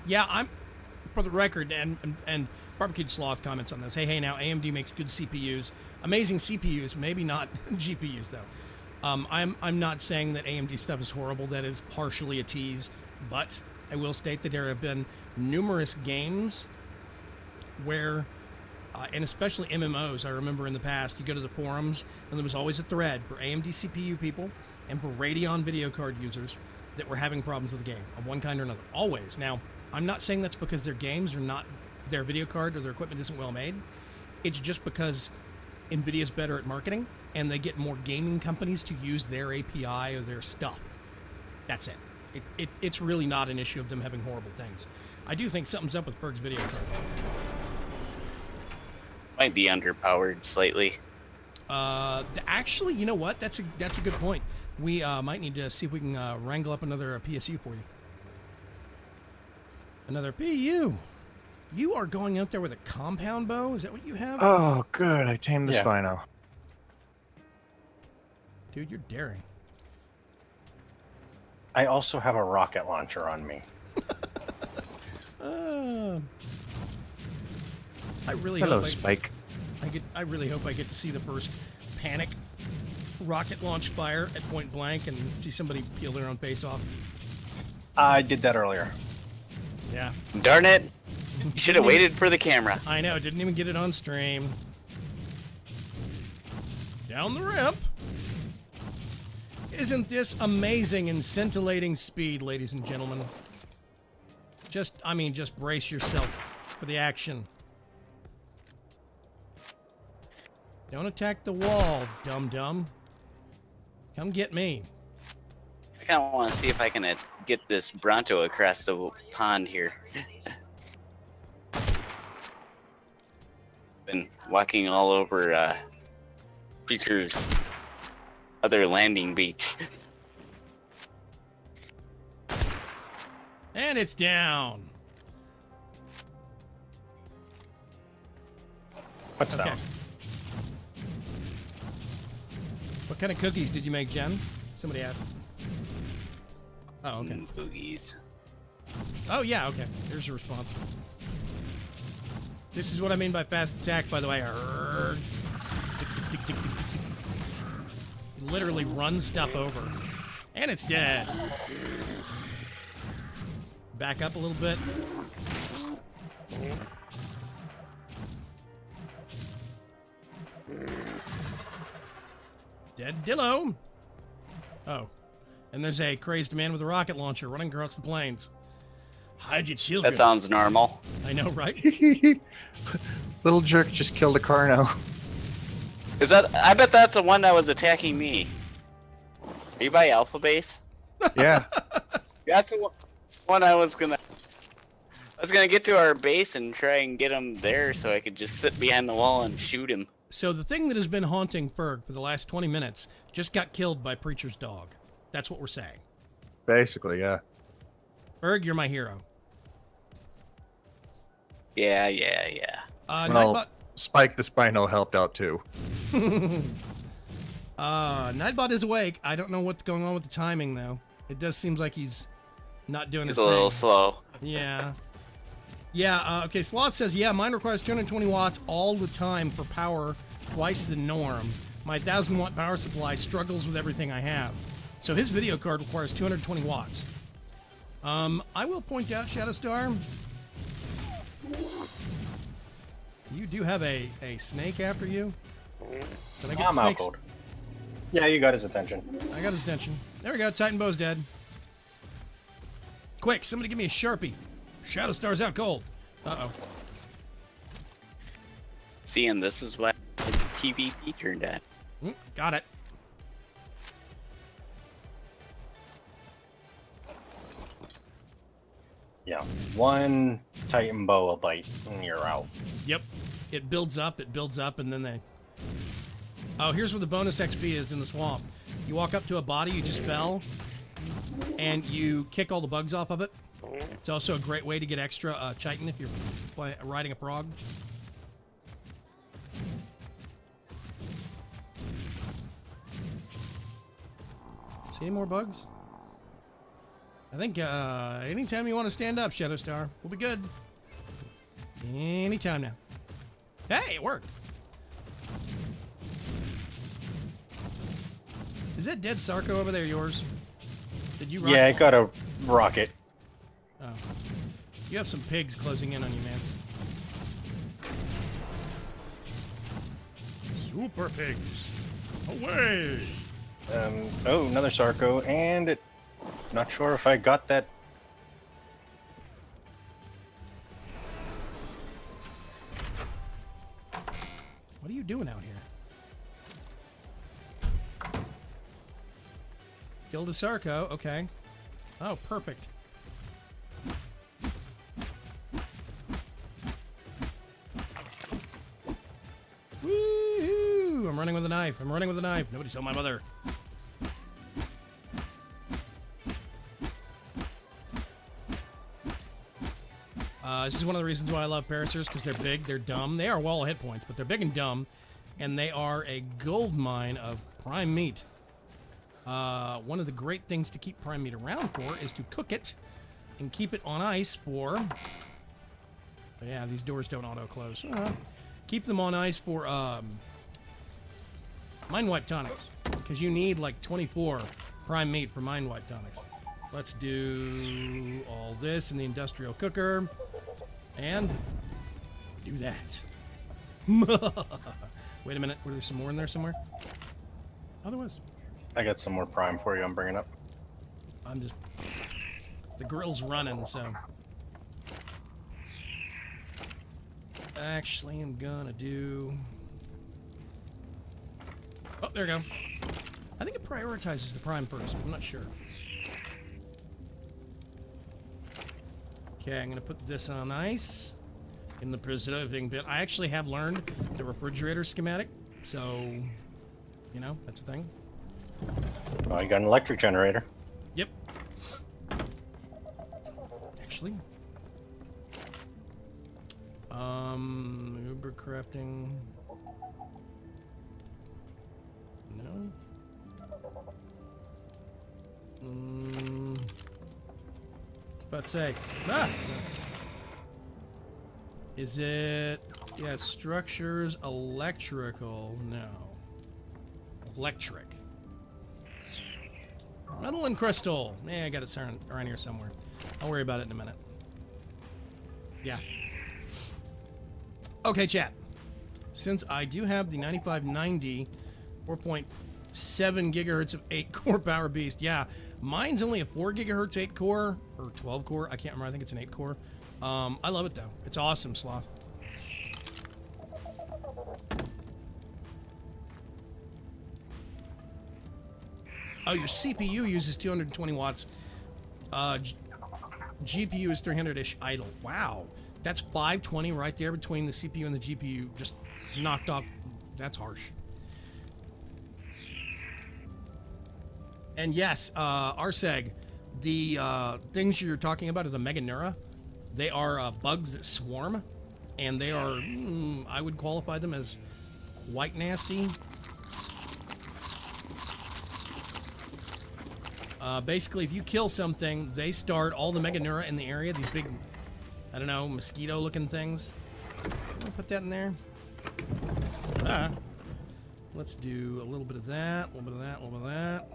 Yeah, I'm, for the record, and Barbecued Sloth comments on this. Hey, now AMD makes good CPUs, amazing CPUs, maybe not GPUs though. I'm not saying that AMD stuff is horrible. That is partially a tease, but I will state that there have been numerous games where, and especially MMOs, I remember in the past, you go to the forums and there was always a thread for AMD CPU people and for Radeon video card users that were having problems with the game of one kind or another. Always. Now, I'm not saying that's because their games are not, their video card or their equipment isn't well made. It's just because NVIDIA's better at marketing and they get more gaming companies to use their API or their stuff. That's it. It's really not an issue of them having horrible things. I do think something's up with Berg's video card. Might be underpowered slightly. Actually, you know what? That's a good point. We might need to see if we can wrangle up another PSU for you. Another PU. You are going out there with a compound bow? Is that what you have? Oh, good. I tamed the Yeah. Spino. Dude, you're daring. I also have a rocket launcher on me. I really Hello, hope Spike. I really hope I get to see the first panic rocket launch fire at point blank and see somebody peel their own face off. I did that earlier. Yeah, Darn it! You should have waited for the camera. I know. Didn't even get it on stream. Down the ramp. Isn't this amazing and scintillating speed, ladies and gentlemen? Just brace yourself for the action. Don't attack the wall, dum-dum. Come get me. I kind of want to see if I can get this Bronto across the pond here. It's been walking all over Preacher's other landing beach. And it's down. What's Okay. that? What kind of cookies did you make, Jen? Somebody asked. Oh, okay. Boogies. Oh, yeah, okay. Here's your response. This is what I mean by fast attack, by the way. Arrgh. Tick, tick, tick, tick, tick, tick. It literally runs stuff over. And it's dead. Back up a little bit. Dead Dillo. Oh. And there's a crazed man with a rocket launcher running across the plains. Hide your children. That sounds normal. I know, right? Little jerk just killed a car now. Is that? I bet that's the one that was attacking me. Are you by Alpha Base? Yeah. That's the one I was gonna get to our base and try and get him there so I could just sit behind the wall and shoot him. So the thing that has been haunting Ferg for the last 20 minutes just got killed by Preacher's dog. That's what we're saying. Basically, yeah. Ferg, you're my hero. Yeah. Well, Nightbot, Spike the Spino helped out too. Nightbot is awake. I don't know what's going on with the timing, though. It does seem like he's not doing He's his a little thing. slow. Yeah. Yeah, okay, Sloth says, yeah, mine requires 220 watts all the time for power, twice the norm. My 1,000-watt power supply struggles with everything I have. So his video card requires 220 watts. I will point out, Shadowstar, you do have a snake after you. Did I get I'm the out snakes? cold. Yeah, you got his attention. I got his attention. There we go, Titan Bow's dead. Quick, somebody give me a Sharpie. Shadowstar's out cold. Uh-oh. See, and this is what PvP turned at. Got it. Yeah, one Titan bow a bite and you're out. Yep. It builds up, and then they... Oh, here's where the bonus XP is in the swamp. You walk up to a body you just fell, and you kick all the bugs off of it. It's also a great way to get extra chitin if you're riding a frog. See any more bugs? I think anytime you want to stand up, Shadowstar, we'll be good. Anytime now. Hey, it worked. Is that dead Sarco over there yours? Did you rock Yeah, it got a rocket. Oh. You have some pigs closing in on you, man. Super pigs. Away! Oh, another Sarco, and it. Not sure if I got that. What are you doing out here? Killed a Sarco, okay. Oh, perfect. Woohoo! I'm I'm running with a knife. I'm running with a knife. Nobody tell my mother. This is one of the reasons why I love Paracers, because they're big, they're dumb. They are wall of hit points, but they're big and dumb, and they are a gold mine of prime meat. One of the great things to keep prime meat around for is to cook it and keep it on ice for... Yeah, these doors don't auto-close. Keep them on ice for mind wipe tonics, because you need like 24 prime meat for mind wipe tonics. Let's do all this in the industrial cooker. And do that. Wait a minute. Were there some more in there somewhere? Oh, there was. I got some more prime for you. I'm bringing up. I'm just... The grill's running, so... Actually, I'm gonna do... Oh, there we go. I think it prioritizes the prime first. I'm not sure. Okay, I'm gonna put this on ice in the preserving bin. I actually have learned the refrigerator schematic, so you know that's a thing. Oh, you got an electric generator. Yep. Actually, Uber crafting. No. About to say, is it, yeah, structures, electrical, no. Electric. Metal and crystal. Yeah, I got it around here somewhere. I'll worry about it in a minute. Yeah. Okay, chat. Since I do have the 9590 4.7 gigahertz of 8-core Power Beast, yeah, mine's only a 4 gigahertz 8-core, or 12-core, I can't remember, I think it's an 8-core. I love it, though. It's awesome, Sloth. Oh, your CPU uses 220 watts. GPU is 300-ish idle. Wow. That's 520 right there between the CPU and the GPU. Just knocked off. That's harsh. And yes, Arseg, the things you're talking about are the Meganura. They are bugs that swarm, and they are, I would qualify them as quite nasty. Basically, if you kill something, they start all the Meganura in the area, these big, I don't know, mosquito-looking things. I'll put that in there. Let's do a little bit of that, a little bit of that, a little bit of that.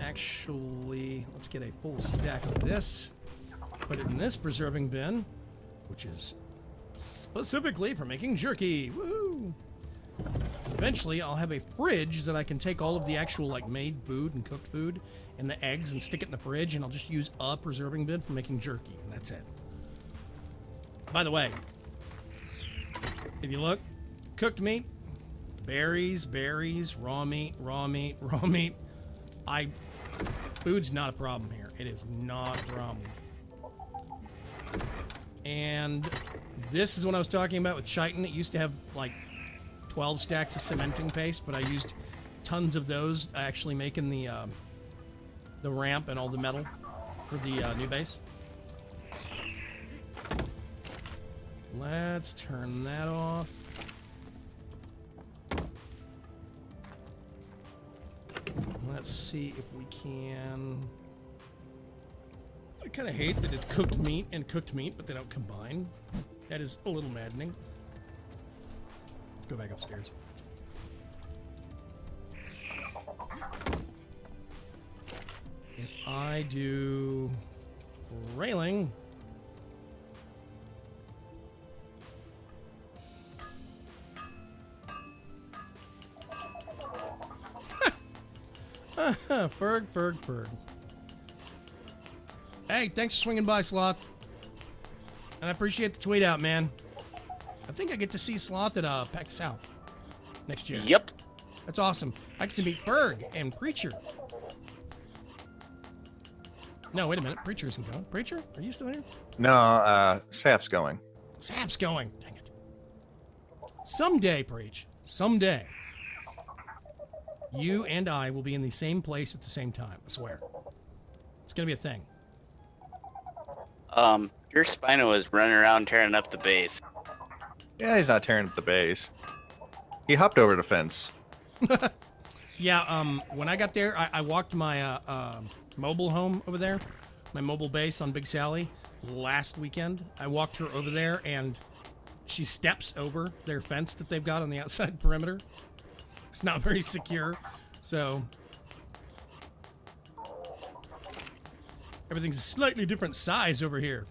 Actually, let's get a full stack of this. Put it in this preserving bin, which is specifically for making jerky. Woo! Eventually, I'll have a fridge that I can take all of the actual, like, made food and cooked food and the eggs and stick it in the fridge, and I'll just use a preserving bin for making jerky, and that's it. By the way, if you look, cooked meat, berries, raw meat. Food's not a problem here. It is not a problem. And this is what I was talking about with chitin. It used to have, like, 12 stacks of cementing paste, but I used tons of those actually making the ramp and all the metal for the new base. Let's turn that off. Let's see if we can... I kind of hate that it's cooked meat and cooked meat, but they don't combine. That is a little maddening. Let's go back upstairs. If I do railing... Ferg. Hey, thanks for swinging by, Sloth. And I appreciate the tweet out, man. I think I get to see Sloth at PAX South next year. Yep. That's awesome. I get to meet Ferg and Preacher. No, wait a minute. Preacher isn't going. Preacher, are you still here? No, Sap's going. Sap's going. Dang it. Someday, Preach. Someday. You and I will be in the same place at the same time. I swear. It's gonna be a thing. Your Spino is running around tearing up the base. Yeah, he's not tearing up the base. He hopped over the fence. Yeah, when I got there, I walked my mobile home over there, my mobile base on Big Sally, last weekend. I walked her over there, and she steps over their fence that they've got on the outside perimeter. It's not very secure, so everything's a slightly different size over here.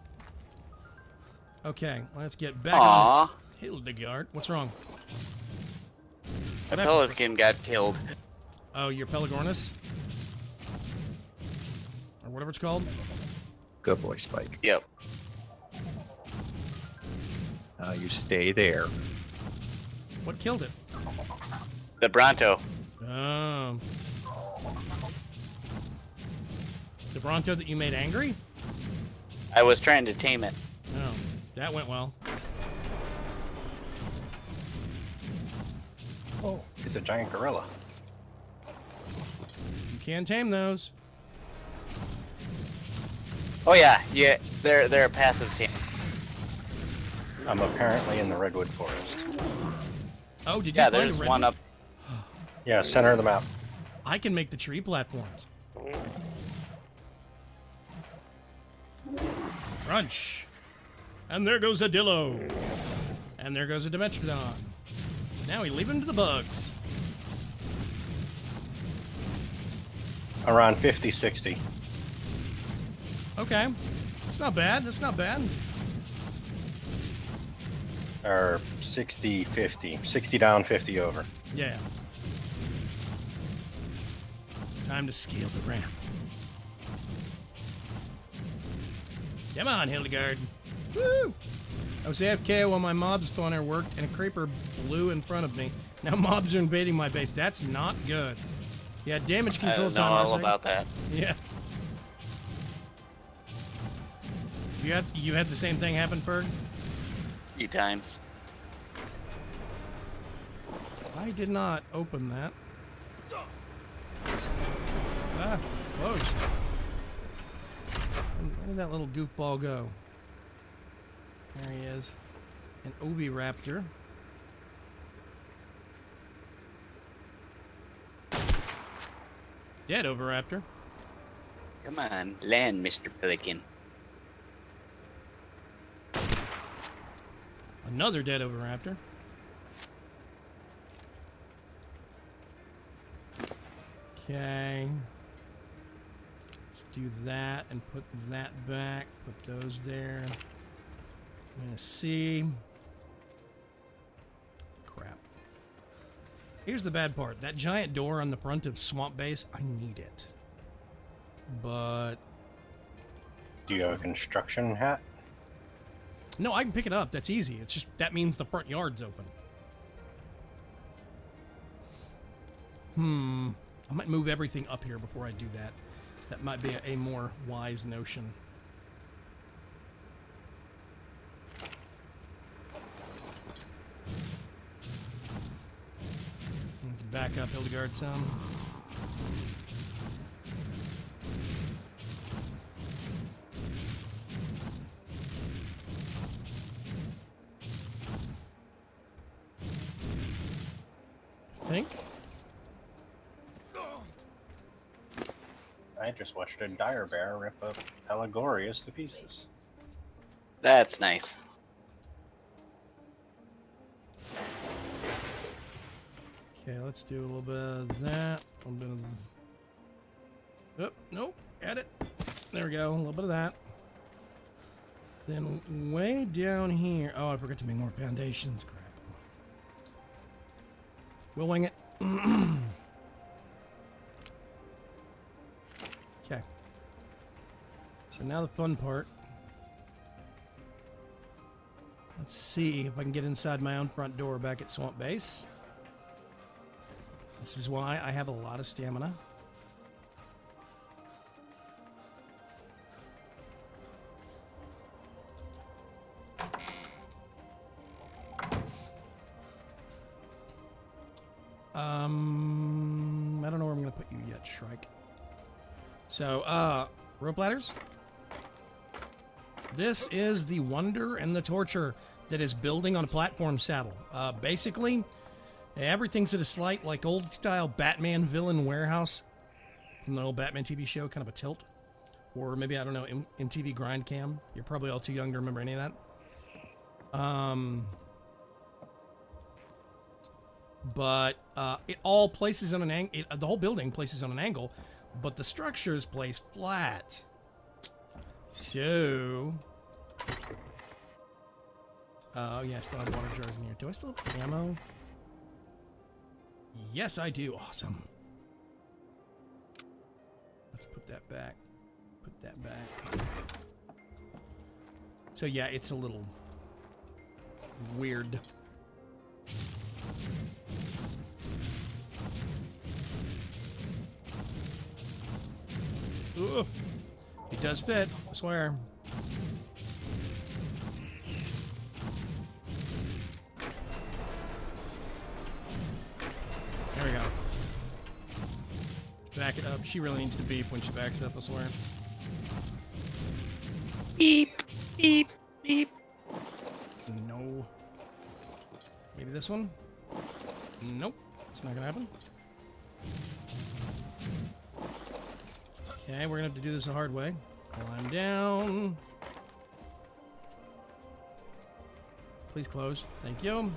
Okay, let's get back on Aww, Hildegard. What's wrong? a What happened? pelican got killed. Oh, your Pelagornis? Or whatever it's called? Good boy, Spike. Yep. You stay there. What killed it? The Bronto. Oh. The Bronto that you made angry? I was trying to tame it. Oh, that went well. Oh, it's a giant gorilla. You can tame those. Oh yeah, they're a passive tame. I'm apparently in the redwood forest. Oh, did you Yeah, find there's a red one up. Yeah, center of the map. I can make the tree platforms. Crunch. And there goes a Dillo. And there goes a Dimetrodon. Now we leave him to the bugs. Around 50, 60. Okay. That's not bad. That's not bad. Or 60, 50. 60 down, 50 over. Yeah. Time to scale the ramp. Come on, Hildegard. Woo! I was AFK while my mob spawner worked, and a creeper blew in front of me. Now mobs are invading my base. That's not good. Yeah, damage I control don't know time. all Isaac. about that. Yeah. You had the same thing happen, Ferg? A few times. I did not open that. Ah, close. Where did that little goofball go? There he is. An Oviraptor. Dead Oviraptor. Come on, land, Mr. Pelican. Another dead Oviraptor. Okay. Let's do that and put that back. Put those there. I'm gonna see. Crap. Here's the bad part. That giant door on the front of Swamp Base, I need it. But Do you have a construction hat? no, I can pick it up. That's easy. It's just that means the front yard's open. I might move everything up here before I do that. That might be a more wise notion. Let's back up Hildegard some. Think. I just watched a dire bear rip up Allegorius to pieces. That's nice. Okay, let's do a little bit of that. A little bit of. Oh, nope. Add it. There we go. A little bit of that. Then way down here. Oh, I forgot to make more foundations. Crap. We'll wing it. Okay. So now the fun part. Let's see if I can get inside my own front door back at Swamp Base. This is why I have a lot of stamina. So, rope ladders. This is the wonder and the torture that is building on a platform saddle. Basically, everything's at a slight, like old-style Batman villain warehouse from the old Batman TV show, kind of a tilt. Or maybe, I don't know, MTV Grind Cam. You're probably all too young to remember any of that. But it all places on an angle. The whole building places on an angle, but the structure is placed flat. So, oh yeah, I still have water jars in here. Do I still have ammo? Yes, I do. Awesome. Let's put that back. Put that back. Okay. So yeah, it's a little weird. Ooh, it does fit, I swear. There we go. Back it up. She really needs to beep when she backs up, I swear. Beep, beep, beep. No. Maybe this one? Nope. It's not gonna happen. Okay, we're gonna have to do this the hard way. Climb down. Please close. Thank you. And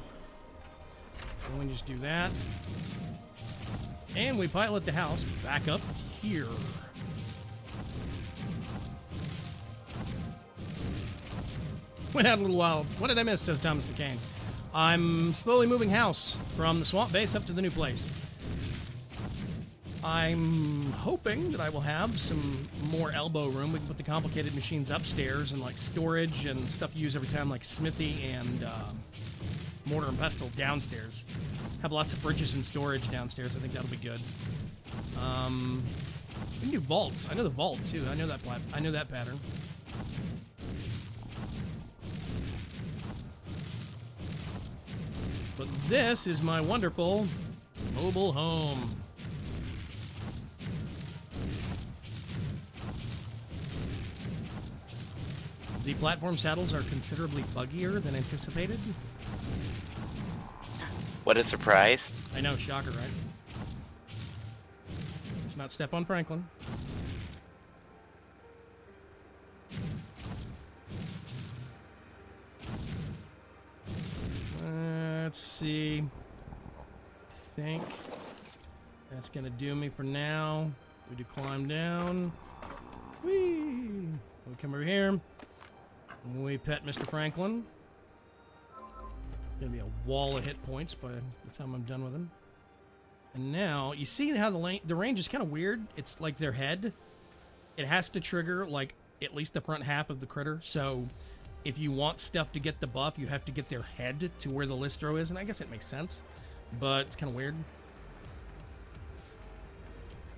we just do that. And we pilot the house back up here. Went out a little while. What did I miss, says Thomas McCain. I'm slowly moving house from the swamp base up to the new place. I'm hoping that I will have some more elbow room. We can put the complicated machines upstairs and like storage and stuff you use every time, like smithy and mortar and pestle downstairs. Have lots of fridges and storage downstairs. I think that'll be good. We can do vaults. I know the vault too. I know that pattern. But this is my wonderful mobile home. The platform saddles are considerably buggier than anticipated. What a surprise. I know, shocker, right? Let's not step on Franklin. Let's see. I think that's gonna do me for now. We do climb down. Whee! We come over here. We pet Mr. Franklin. Gonna be a wall of hit points by the time I'm done with him. And now, you see how the range is kind of weird? It's like their head. It has to trigger, like, at least the front half of the critter. So, if you want stuff to get the buff, you have to get their head to where the listro is. And I guess it makes sense. But it's kind of weird.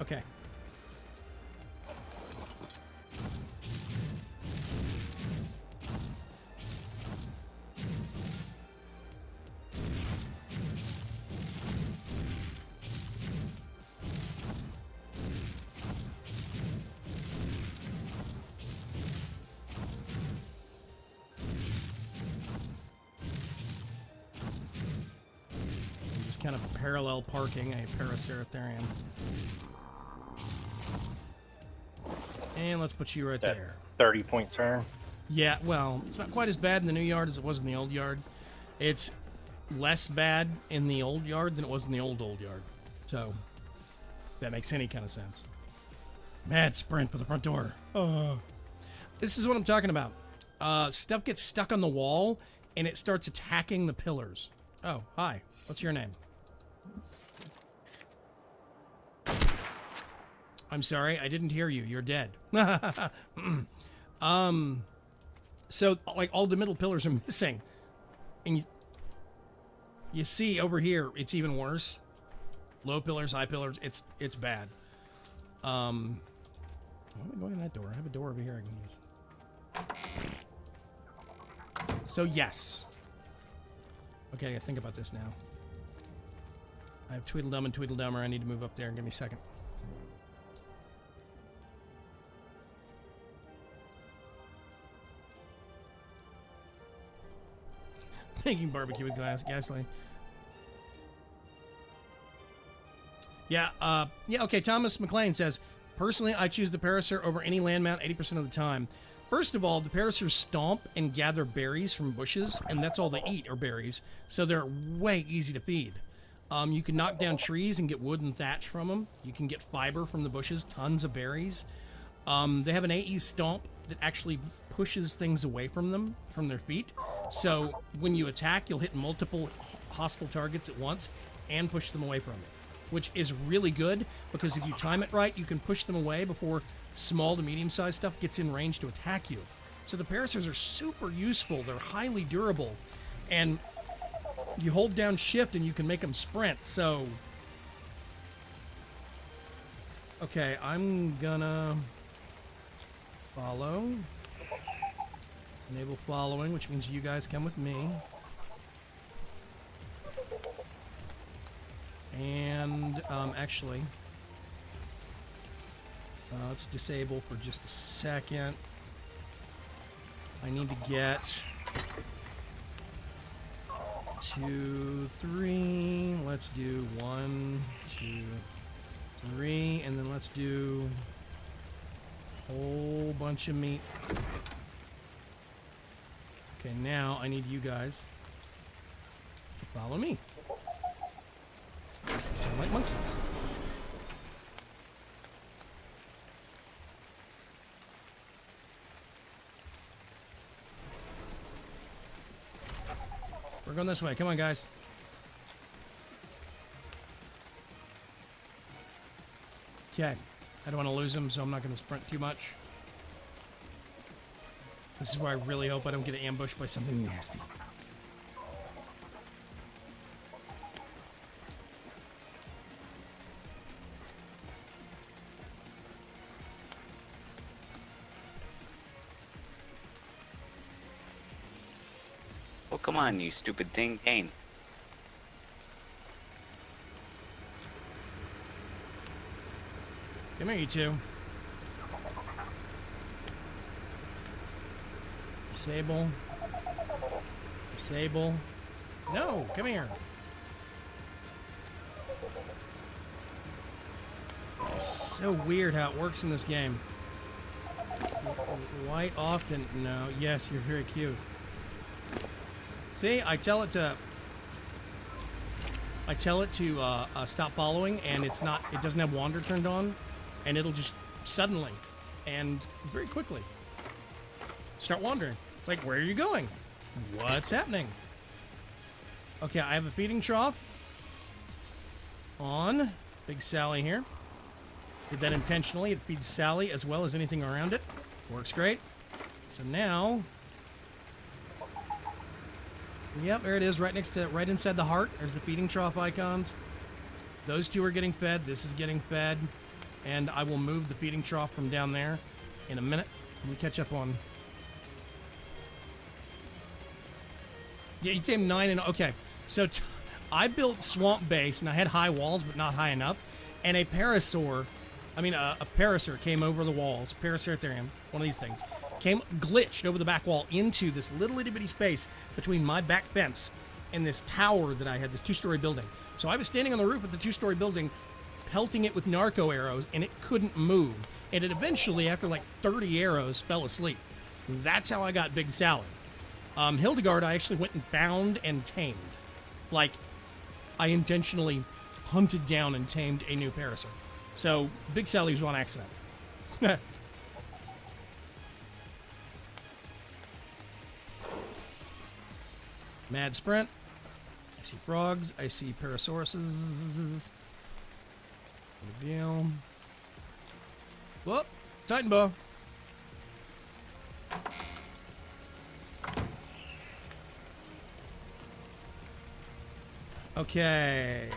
Okay. Kind of parallel parking a Paraceratherium. And let's put you right That there. 30-point turn. Yeah, well, it's not quite as bad in the new yard as it was in the old yard. It's less bad in the old yard than it was in the old yard. So, if that makes any kind of sense. Mad sprint for the front door. This is what I'm talking about. Stuff gets stuck on the wall, and it starts attacking the pillars. Oh, hi. What's your name? I'm sorry, I didn't hear you. You're dead. So, like, all the middle pillars are missing. And you see over here, it's even worse. Low pillars, high pillars, it's bad. Why am I going in that door? I have a door over here I can use. So, yes. Okay, I gotta think about this now. I have Tweedledum and Tweedledummer. I need to move up there and give me a second. Making barbecue with gasoline. Yeah, okay, Thomas McLean says, personally, I choose the Parasaur over any land mount 80% of the time. First of all, the Parasaurs stomp and gather berries from bushes, and that's all they eat are berries, so they're way easy to feed. You can knock down trees and get wood and thatch from them. You can get fiber from the bushes, tons of berries. They have an AE stomp that actually pushes things away from them, from their feet. So when you attack, you'll hit multiple hostile targets at once and push them away from it, which is really good because if you time it right, you can push them away before small to medium-sized stuff gets in range to attack you. So the Parasaurs are super useful. They're highly durable, and you hold down shift and you can make them sprint. So, okay, I'm gonna follow. Enable following, which means you guys come with me. And actually, let's disable for just a second. I need to get 2, 3. Let's do 1, 2, 3, and then let's do a whole bunch of meat. Okay, now I need you guys to follow me. You sound like monkeys. We're going this way. Come on, guys. Okay. I don't want to lose them, so I'm not going to sprint too much. This is where I really hope I don't get ambushed by something nasty. Oh, come on, you stupid thing, Kane. Come here, you two. Disable. Disable. No, come here. It's so weird how it works in this game. Quite often, no. Yes, you're very cute. See, I tell it to stop following, and it doesn't have wander turned on, and it'll just suddenly and very quickly start wandering. It's like, where are you going? What's happening? Okay, I have a feeding trough on Big Sally here. Did that intentionally. It feeds Sally as well as anything around it. Works great. So now, yep, there it is, right inside the heart. There's the feeding trough icons. Those two are getting fed. This is getting fed. And I will move the feeding trough from down there in a minute. Let me catch up on. Yeah, you tamed 9 and okay. So I built swamp base and I had high walls, but not high enough. And a Parasaur came over the walls. Paraceratherium, one of these things, glitched over the back wall into this little itty bitty space between my back fence and this tower that I had, this 2-story building. So I was standing on the roof of the 2-story building, pelting it with narco arrows, and it couldn't move. And it eventually, after like 30 arrows, fell asleep. That's how I got Big Sally. Hildegard, I actually went and found and tamed. Like, I intentionally hunted down and tamed a new Parasaur. So, Big Sally was on accident. Mad Sprint. I see frogs. I see Parasauruses. Big deal. Whoop! Titan bow. Okay.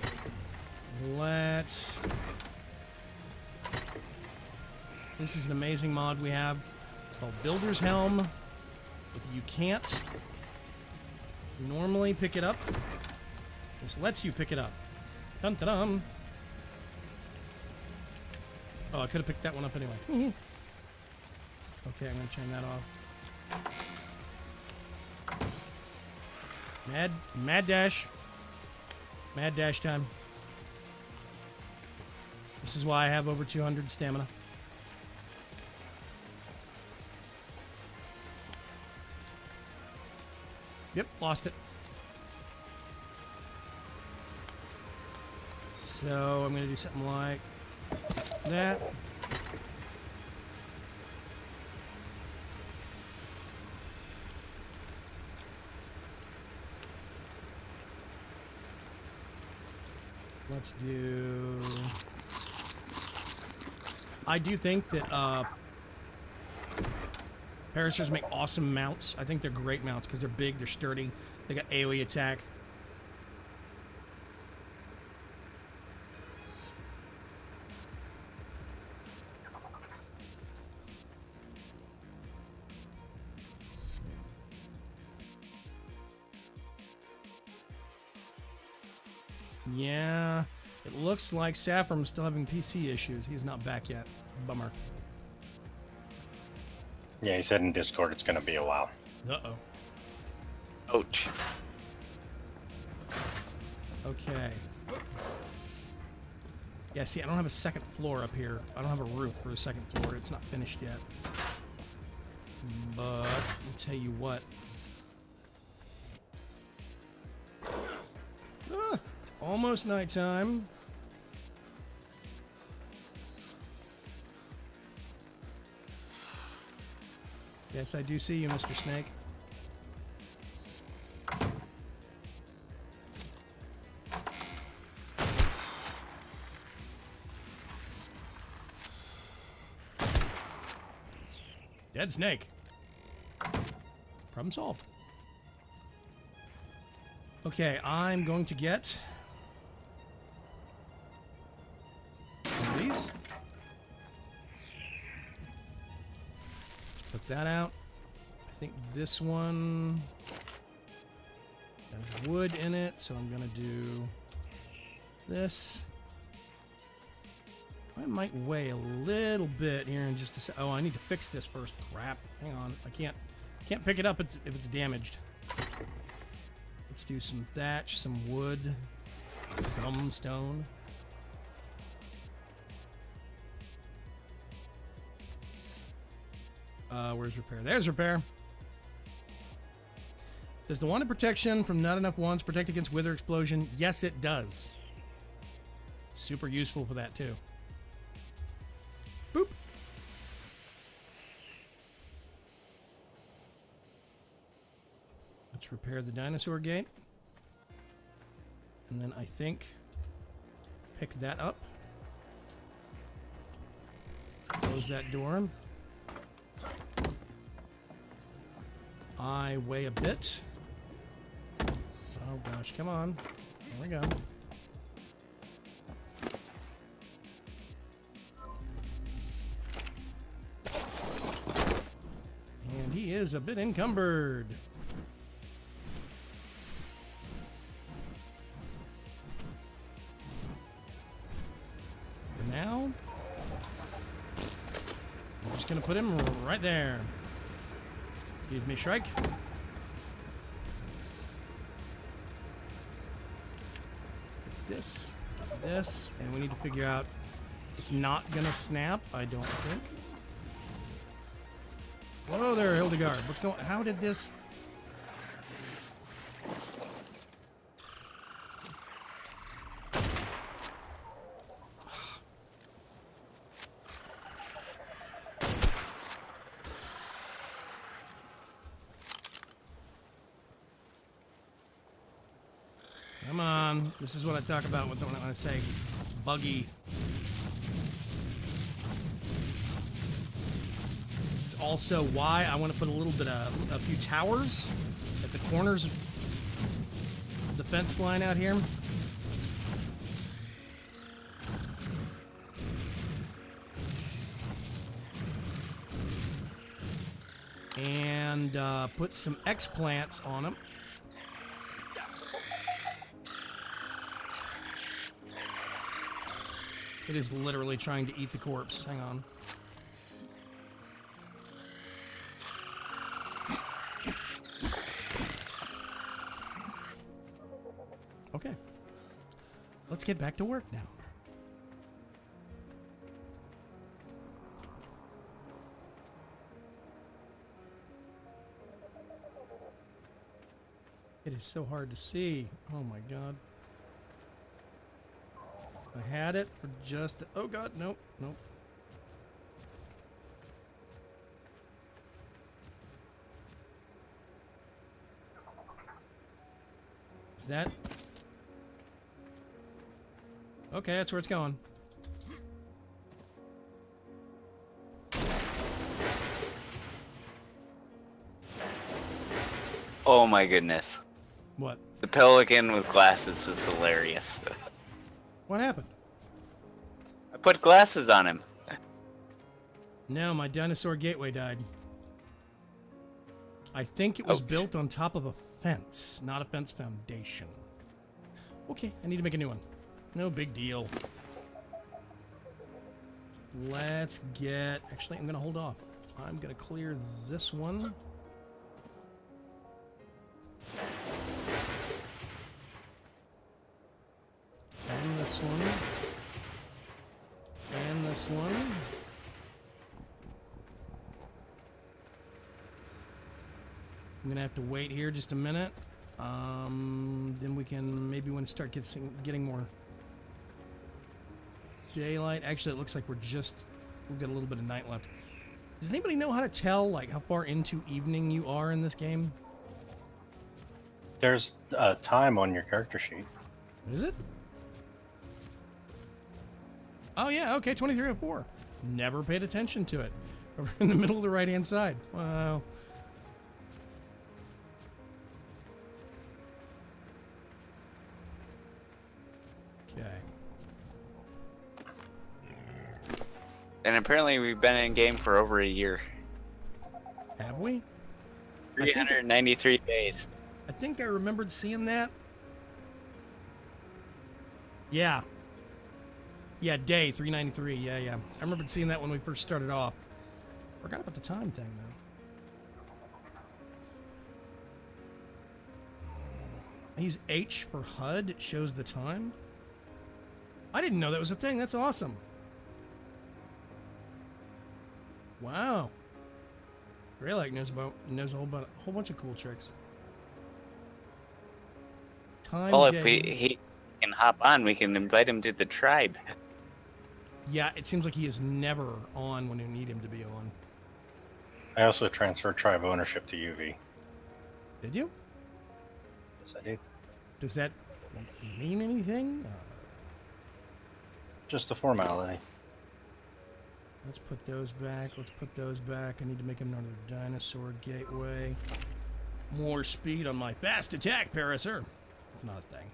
This is an amazing mod we have. It's called Builder's Helm. If you can't normally pick it up, this lets you pick it up. Dun dun dun. Oh, I could have picked that one up anyway. Okay, I'm going to turn that off. Mad dash. Mad dash time. This is why I have over 200 stamina. Yep, lost it. So I'm going to do something like that. Let's do... I do think that Paracers make awesome mounts. I think they're great mounts because they're big, they're sturdy, they got AoE attack. Yeah, it looks like Saffron's still having PC issues. He's not back yet. Bummer. Yeah, he said in Discord it's going to be a while. Uh-oh. Ouch. Okay. Yeah, see, I don't have a second floor up here. I don't have a roof for a second floor. It's not finished yet. But I'll tell you what. Ah, it's almost nighttime. Yes, I do see you, Mr. Snake. Dead snake. Problem solved. Okay, I'm going to get one of these. Put that out. I think this one has wood in it, so I'm going to do this. I might weigh a little bit here in just a sec. Oh, I need to fix this first. Crap. Hang on. I can't pick it up if it's damaged. Let's do some thatch, some wood, some stone. Where's repair? There's repair. Does the wanted protection from not enough wands protect against wither explosion? Yes, it does. Super useful for that too. Boop. Let's repair the dinosaur gate. And then I think pick that up. Close that door. I weigh a bit. Oh gosh, come on. There we go. And he is a bit encumbered. For now, I'm just gonna put him right there. Excuse me, Shrike. This, and we need to figure out. It's not gonna snap, I don't think. Whoa there, Hildegard. What's going? How did this? Come on. This is what I talk about when I say buggy. This is also why I want to put a few towers at the corners of the fence line out here. And put some X-plants on them. It is literally trying to eat the corpse. Hang on. let's get back to work now. It is so hard to see. Oh my god. I had it for just... Oh god, nope, nope. Is that... Okay, that's where it's going. Oh my goodness. What? The pelican with glasses is hilarious. What happened? I put glasses on him. No, my dinosaur gateway died. I think it was Ouch. built on top of a fence, not a fence foundation. Okay, I need to make a new one. No big deal. Let's get... Actually, I'm going to hold off. I'm going to clear this one. And this one. And this one. I'm gonna have to wait here just a minute. Then we can maybe when it start getting more daylight. Actually, it looks like we've got a little bit of night left. Does anybody know how to tell like how far into evening you are in this game? There's a time on your character sheet. Is it? Oh yeah, okay, 23:04. Never paid attention to it. Over in the middle of the right-hand side. Wow. Okay. And apparently we've been in game for over a year. Have we? I think 393 days. I think I remembered seeing that. Yeah. Yeah, day 393. Yeah. I remembered seeing that when we first started off. Forgot about the time thing, though. I use H for HUD. It shows the time. I didn't know that was a thing. That's awesome. Wow. Greylake knows a whole bunch of cool tricks. Time. Well, if day. he can hop on, we can invite him to the tribe. Yeah, it seems like he is never on when you need him to be on. I also transferred tribe ownership to UV. Did you? Yes, I did. Does that mean anything? Just a formality. Let's put those back. Let's put those back. I need to make another dinosaur gateway. More speed on my fast attack, Parasaur. It's not a thing.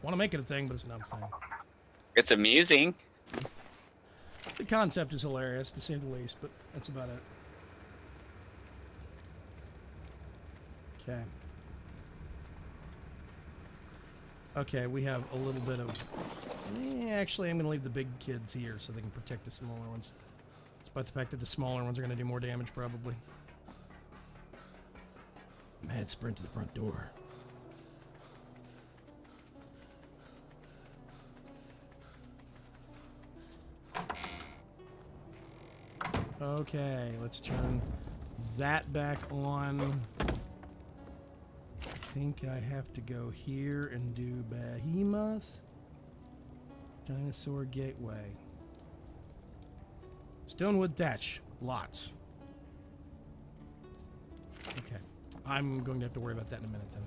Want to make it a thing, but it's not a thing. It's amusing. The concept is hilarious, to say the least, but that's about it. Okay. Okay, we have a little bit of... actually, I'm going to leave the big kids here so they can protect the smaller ones. Despite the fact that the smaller ones are going to do more damage, probably. Mad sprint to the front door. Okay, let's turn that back on. I think I have to go here and do Behemoth. Dinosaur Gateway. Stonewood thatch. Lots. Okay. I'm going to have to worry about that in a minute then.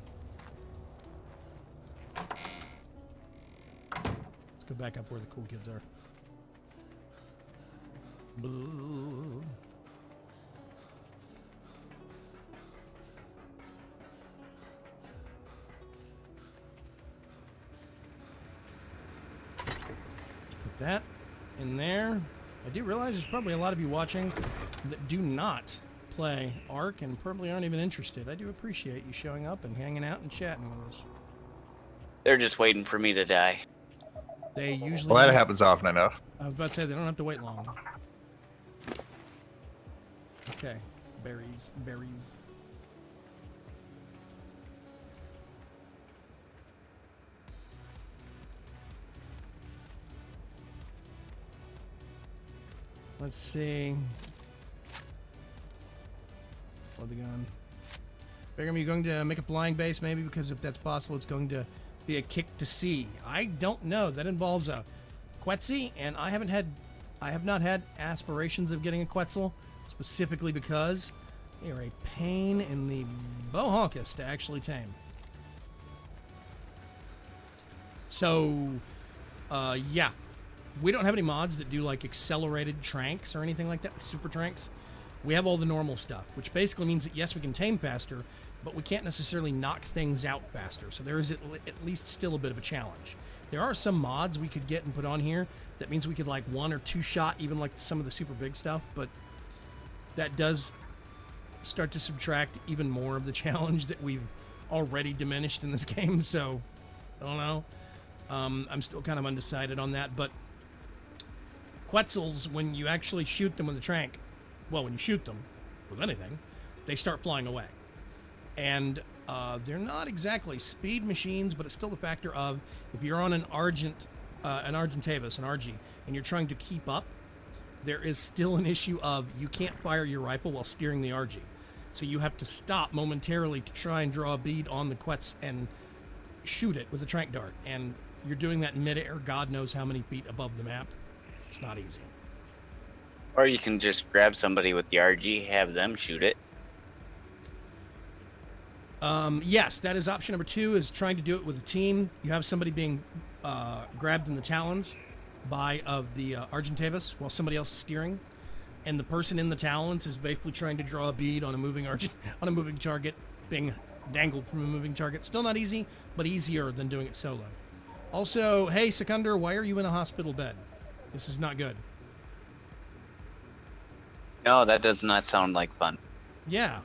Let's go back up where the cool kids are. Blah. Put that in there. I do realize there's probably a lot of you watching that do not play ARK and probably aren't even interested. I do appreciate you showing up and hanging out and chatting with us. They're just waiting for me to die. They usually... Well, that happens often enough. I was about to say, they don't have to wait long. Okay. Berries. Berries. Let's see. Load the gun. Figure you're going to make a flying base, maybe, because if that's possible, it's going to be a kick to sea. I don't know. That involves a Quetzal, and I have not had aspirations of getting a Quetzal, specifically because they are a pain in the bohonkus to actually tame. So, yeah. We don't have any mods that do like accelerated tranks or anything like that, super tranks. We have all the normal stuff, which basically means that yes, we can tame faster, but we can't necessarily knock things out faster. So there is at least still a bit of a challenge. There are some mods we could get and put on here that means we could like 1 or 2 shot even like some of the super big stuff, but that does start to subtract even more of the challenge that we've already diminished in this game. So I don't know. I'm still kind of undecided on that, but Quetzals, when you actually shoot them with a trank, well, when you shoot them with anything, they start flying away. And they're not exactly speed machines, but it's still the factor of if you're on an Argentavis, an RG, and you're trying to keep up, there is still an issue of you can't fire your rifle while steering the RG. So you have to stop momentarily to try and draw a bead on the Quetz and shoot it with a trank dart. And you're doing that in midair, God knows how many feet above the map. It's not easy. Or you can just grab somebody with the RG, have them shoot it. Yes, that is option number 2, is trying to do it with a team. You have somebody being grabbed in the talons of the Argentavis while somebody else is steering, and the person in the talons is basically trying to draw a bead on a moving target, being dangled from a moving target. Still not easy, but easier than doing it solo. Also, hey Seconder, why are you in a hospital bed? This is not good. No, that does not sound like fun. Yeah.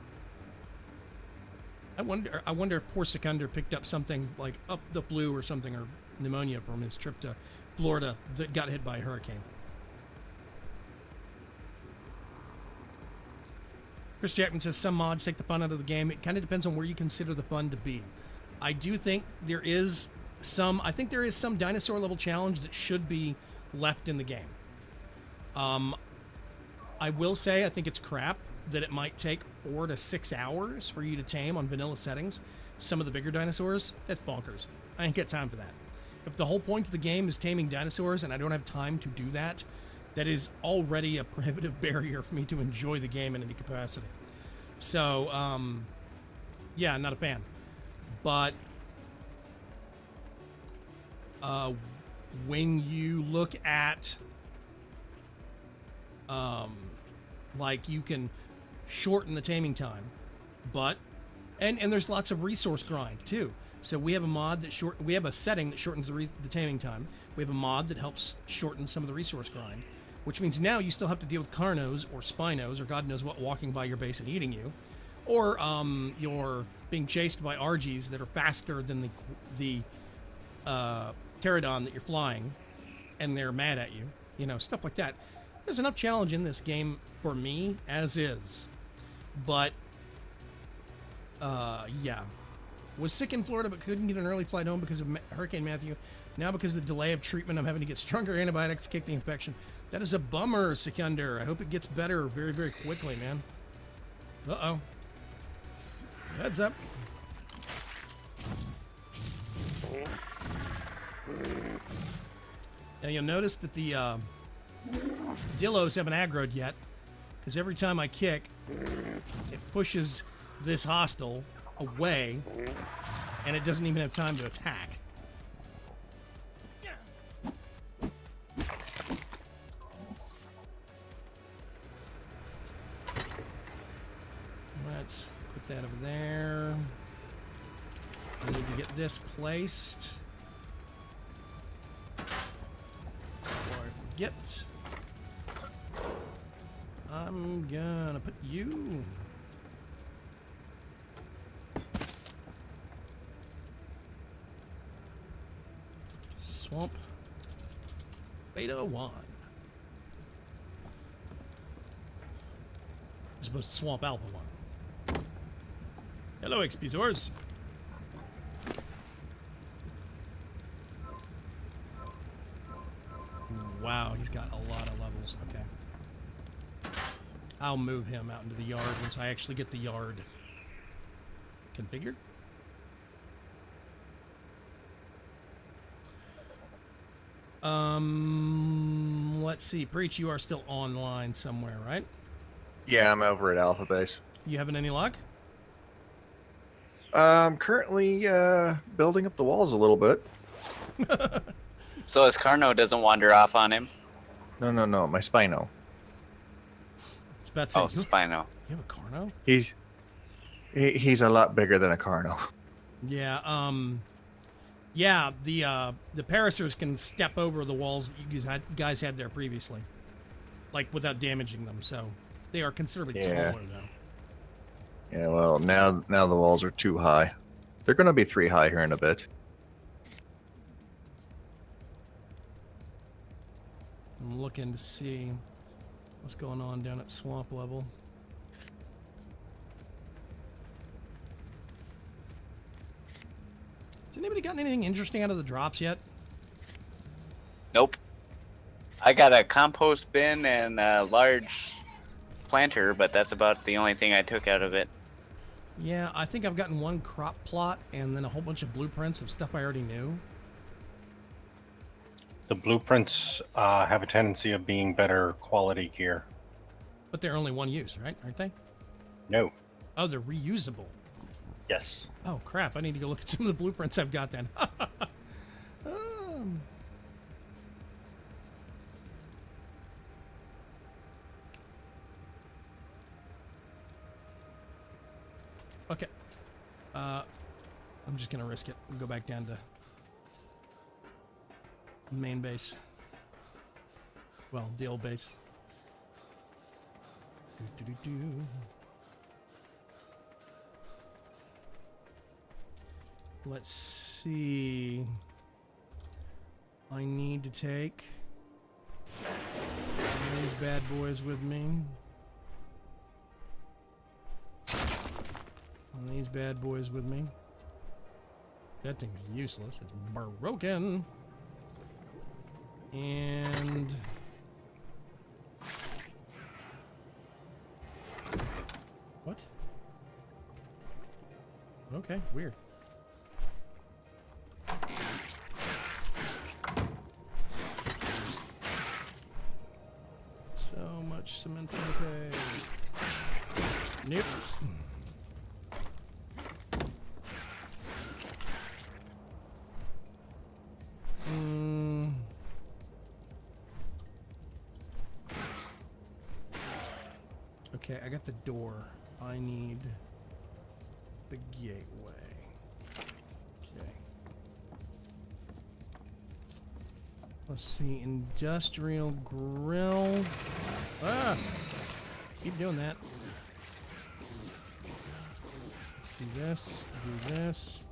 I wonder if poor Seconder picked up something like up the flu or something, or pneumonia from his trip to Florida that got hit by a hurricane. Chris Jackman says some mods take the fun out of the game. It kind of depends on where you consider the fun to be. I do think there is some dinosaur level challenge that should be left in the game. I will say I think it's crap that it might take 4 to 6 hours for you to tame on vanilla settings some of the bigger dinosaurs. That's bonkers. I ain't got time for that. If the whole point of the game is taming dinosaurs and I don't have time to do that, that is already a prohibitive barrier for me to enjoy the game in any capacity. So, yeah, not a fan. But when you look at like you can shorten the taming time, but and there's lots of resource grind too. So we have a mod that we have a setting that shortens the taming time. We have a mod that helps shorten some of the resource grind, which means now you still have to deal with Carnos or Spinos or God knows what walking by your base and eating you, or you're being chased by RGs that are faster than the pterodon that you're flying, and they're mad at you. You know, stuff like that. There's enough challenge in this game for me as is, but yeah. Was sick in Florida but couldn't get an early flight home because of Hurricane Matthew. Now because of the delay of treatment, I'm having to get stronger antibiotics to kick the infection. That is a bummer, Sikander. I hope it gets better very, very quickly, man. Uh-oh. Heads up. Now you'll notice that the Dillos haven't aggroed yet, because every time I kick, it pushes this hostile away, and it doesn't even have time to attack. Let's put that over there. I need to get this placed before I forget. I'm gonna put you Swamp Beta 1. As opposed to Swamp Alpha 1. Hello, Executors. Wow, he's got a lot of levels. Okay. I'll move him out into the yard once I actually get the yard configured. Let's see. Preach, you are still online somewhere, right? Yeah, I'm over at Alpha Base. You having any luck? I'm currently building up the walls a little bit. So his Carno doesn't wander off on him. No, my Spino. It's about to say, Oh, Spino. you have a Carno? He's a lot bigger than a Carno. Yeah, yeah, the Paracers can step over the walls that you guys had there previously. Like, without damaging them, so they are considerably taller, though. Yeah, well, now the walls are too high. They're going to be 3 high here in a bit. I'm looking to see what's going on down at swamp level. Has anybody gotten anything interesting out of the drops yet? Nope. I got a compost bin and a large planter, but that's about the only thing I took out of it. Yeah, I think I've gotten one crop plot and then a whole bunch of blueprints of stuff I already knew. The blueprints have a tendency of being better quality gear. But they're only one use, right? Aren't they? No. Oh, they're reusable. Yes. Oh, crap. I need to go look at some of the blueprints I've got then. Okay. I'm just going to risk it and go back down to main base. Well, the old base. Do-do-do-do. Let's see. I need to take these bad boys with me. And these bad boys with me. That thing's useless. It's broken. And what? Okay, weird. So much cement to pay. Nope. Okay, I got the door. I need the gateway. Okay. Let's see, industrial grill. Ah! Keep doing that. Let's do this, do this.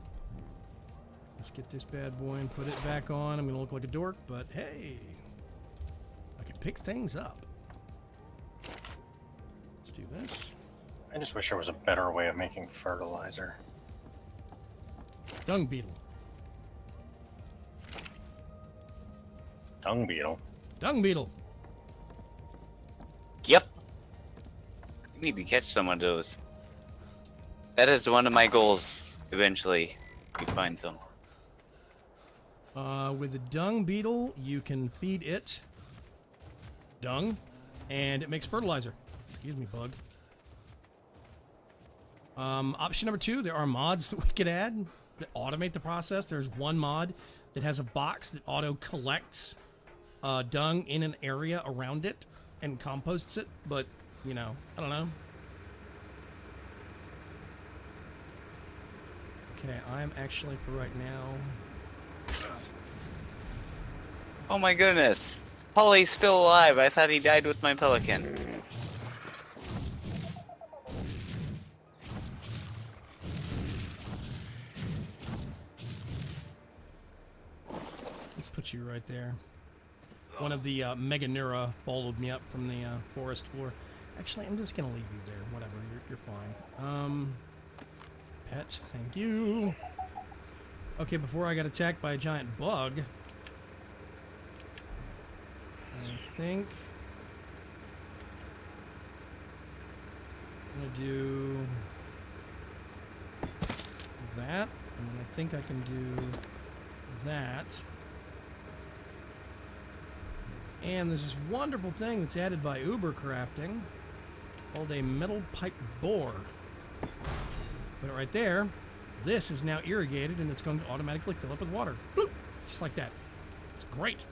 Let's get this bad boy and put it back on. I'm gonna look like a dork, but hey, I can pick things up. Let's do this. I just wish there was a better way of making fertilizer. Dung beetle. Dung beetle. Dung beetle. Yep. I need to catch some of those. That is one of my goals, eventually, to find some. With the dung beetle, you can feed it dung, and it makes fertilizer. Excuse me, bug. Option number 2, there are mods that we could add that automate the process. There's one mod that has a box that auto collects dung in an area around it and composts it, but, you know, I don't know. Okay, I'm actually, for right now... Oh my goodness. Polly's still alive. I thought he died with my pelican. Let's put you right there. One of the Mega Neura followed me up from the forest floor. Actually, I'm just gonna leave you there. Whatever, you're fine. Pet, thank you. Okay, before I got attacked by a giant bug, I think I'm gonna do that, and then I think I can do that. And there's this wonderful thing that's added by Uber Crafting called a metal pipe bore. Put it right there. This is now irrigated and it's going to automatically fill up with water. Bloop! Just like that. It's great.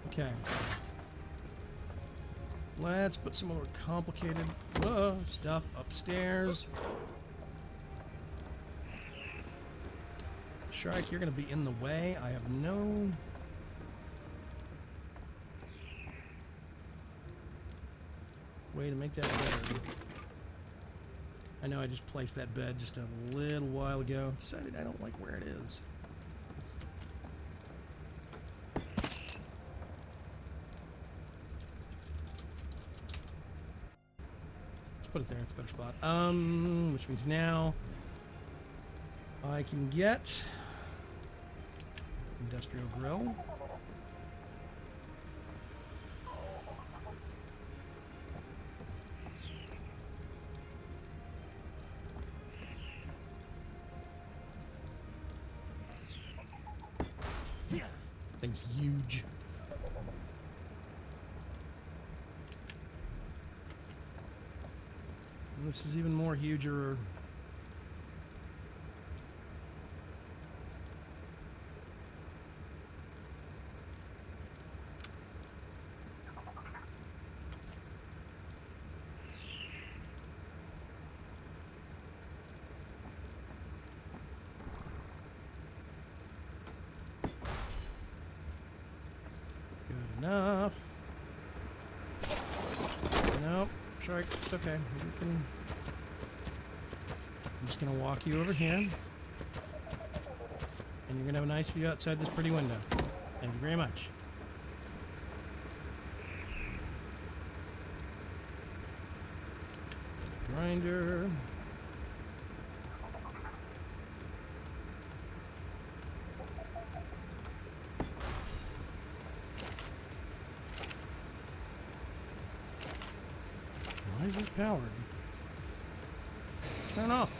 Okay. Let's put some more complicated stuff upstairs. Shrike, you're going to be in the way. I have no... way to make that better. I know I just placed that bed just a little while ago. Decided I don't like where it is. Let's put it there. It's a better spot. Which means now I can get industrial grill. Thing's huge. And this is even more huger. Enough. Nope. Shark, it's okay. You can... I'm just going to walk you over here. And you're going to have a nice view outside this pretty window. Thank you very much. Grinder. Why is this powered? Turn off.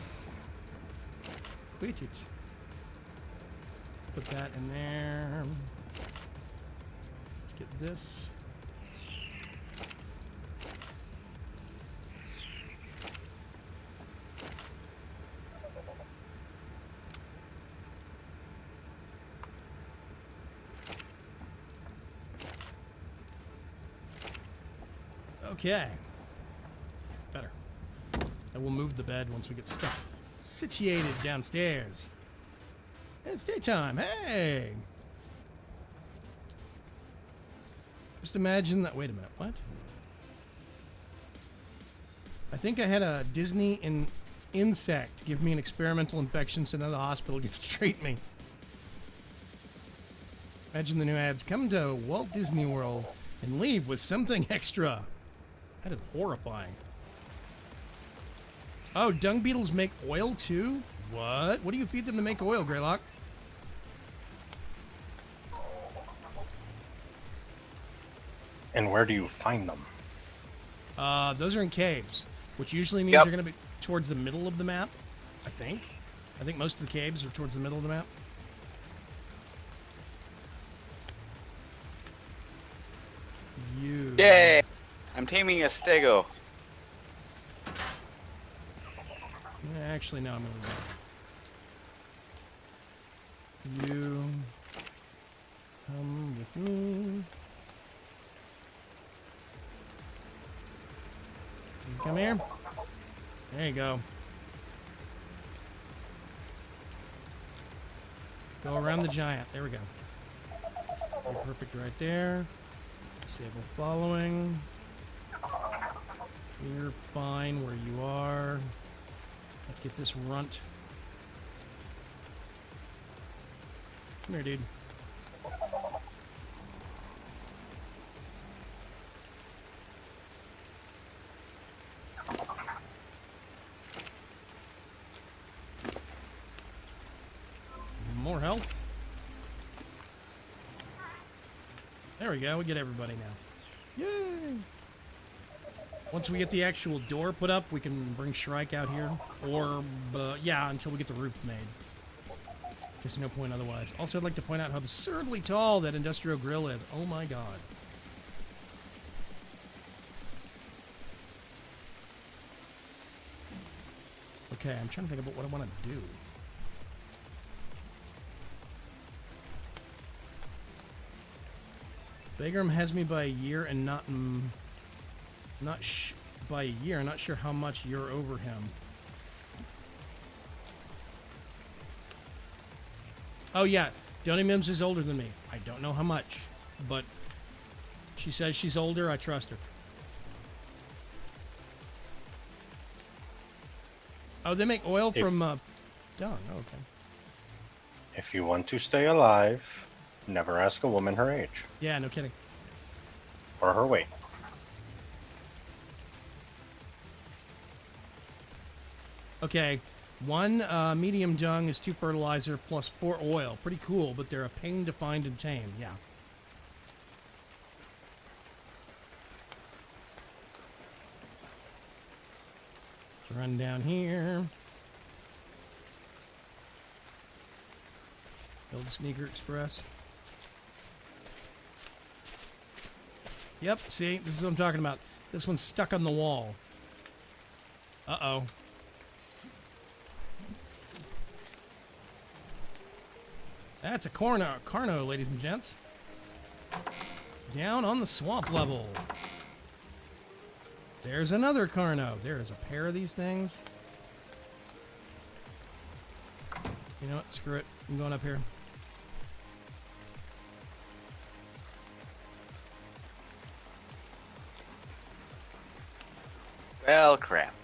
Quit it. Put that in there. Let's get this. Okay. Better. And we'll move the bed once we get stuff situated downstairs. It's daytime. Hey! Just imagine that. Wait a minute. What? I think I had a Disney insect give me an experimental infection, so now the hospital gets to treat me. Imagine the new ads. Come to Walt Disney World and leave with something extra. That is horrifying. Oh, dung beetles make oil too? What? What do you feed them to make oil, Greylock? And where do you find them? Those are in caves, which usually means Yep. they're going to be towards the middle of the map, I think. I think most of the caves are towards the middle of the map. You. Yay! I'm taming a stego. Actually, no, I'm going to go. You come with me. You come here. There you go. Go around the giant. There we go. You're perfect right there. Disable following. You're fine where you are. Let's get this runt. Come here, dude. More health. There we go. We get everybody now. Yay! Once we get the actual door put up, we can bring Shrike out here. Or, yeah, until we get the roof made. There's no point otherwise. Also, I'd like to point out how absurdly tall that industrial grill is. Oh my god. Okay, I'm trying to think about what I want to do. Bagram has me by a year and by a year. Not sure how much you're over him. Oh yeah, Donny Mims is older than me. I don't know how much, but she says she's older. I trust her. Oh, they make oil from dung. Oh, okay. If you want to stay alive, never ask a woman her age Yeah, no kidding. or her weight. Okay, 1 medium dung is 2 fertilizer plus 4 oil. Pretty cool, but they're a pain to find and tame. Yeah. Let's run down here. Build the Sneaker Express. Yep, see, this is what I'm talking about. This one's stuck on the wall. Uh-oh. That's a Carno, ladies and gents. Down on the swamp level. There's another Carno. There's a pair of these things. You know what? Screw it. I'm going up here. Well, crap.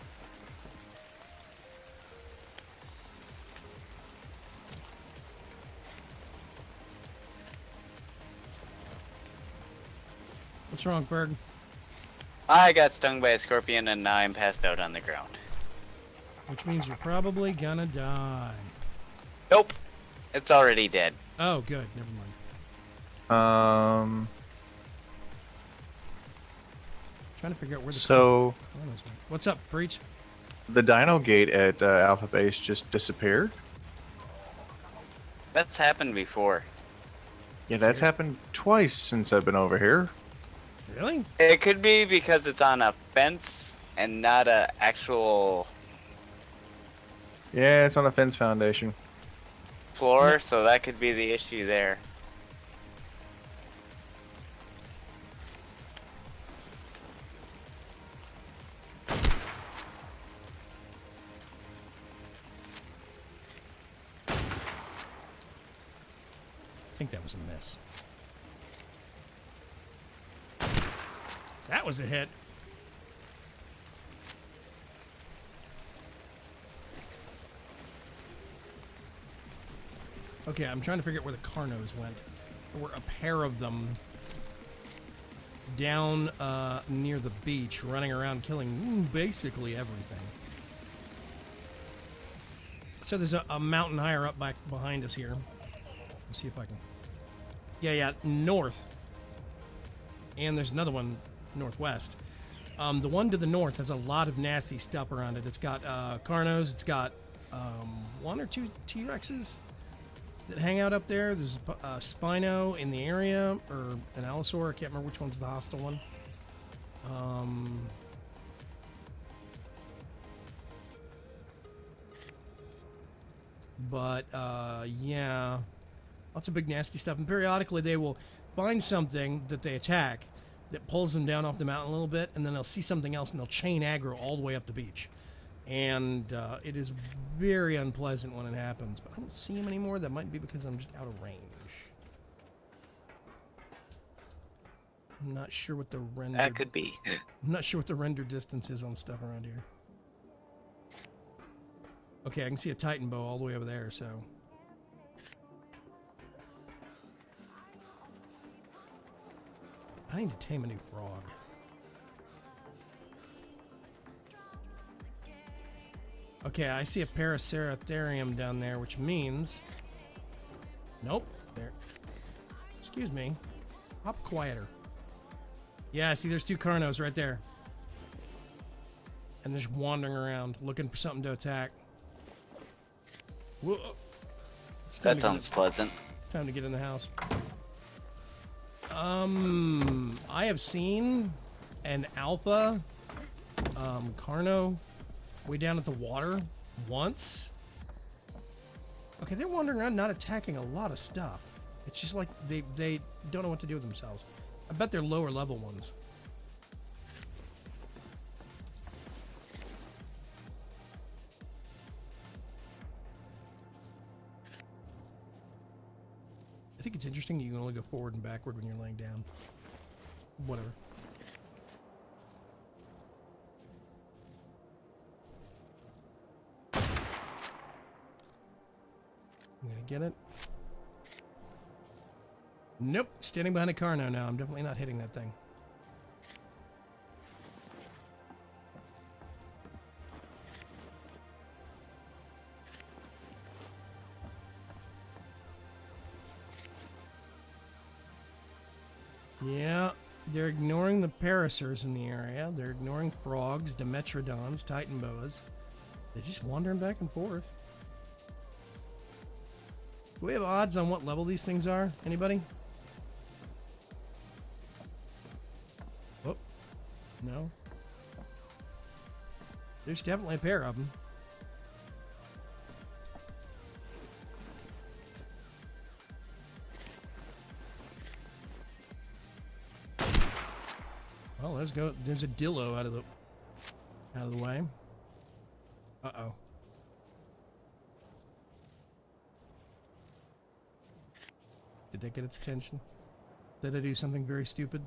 What's wrong, Berg? I got stung by a scorpion and now I'm passed out on the ground. Which means you're probably gonna die. Nope. It's already dead. Oh, good. Never mind. Trying to figure out where the So Carnos went. What's up, Breach? the Dino Gate at Alpha Base just disappeared. That's happened before. Yeah, that's happened twice since I've been over here. Really? It could be because it's on a fence and not a actual Yeah, it's on a fence foundation. floor, so that could be the issue there. I think that was a miss. That was a hit. Okay, I'm trying to figure out where the Carnos went. There were a pair of them down near the beach, running around killing basically everything. So there's a mountain higher up back behind us here. Let's see if I can... Yeah, north. And there's another one northwest. The one to the north has a lot of nasty stuff around it. It's got Carnos, it's got 1 or 2 T-Rexes that hang out up there. There's a Spino in the area, or an Allosaur. I can't remember which one's the hostile one. But yeah, lots of big nasty stuff. And periodically they will find something that they attack that pulls them down off the mountain a little bit, and then they'll see something else and they'll chain aggro all the way up the beach. And it is very unpleasant when it happens. But I don't see him anymore. That might be because I'm just out of range. I'm not sure what the render... That could be. I'm not sure what the render distance is on stuff around here. Okay, I can see a Titan bow all the way over there, so... I need to tame a new frog. Okay, I see a Paraceratherium down there, which means... Nope. There. Excuse me. Hop quieter. Yeah, see, there's 2 Carnos right there. And they're just wandering around looking for something to attack. Whoa. It's time That to sounds pleasant. It's time to get in the house. I have seen an alpha Carno way down at the water once. Okay, they're wandering around not attacking a lot of stuff. It's just like they don't know what to do with themselves. I bet they're lower level ones. I think it's interesting that you can only go forward and backward when you're laying down. Whatever. I'm gonna get it. Nope, standing behind a Carno now. I'm definitely not hitting that thing. Yeah, they're ignoring the parasaurs in the area. They're ignoring frogs, dimetrodons, titan boas. They're just wandering back and forth. Do we have odds on what level these things are? Anybody? Oh, no. There's definitely a pair of them. Well, let's go. There's a Dillo out of the way. Uh-oh. Did that get its attention? Did I do something very stupid?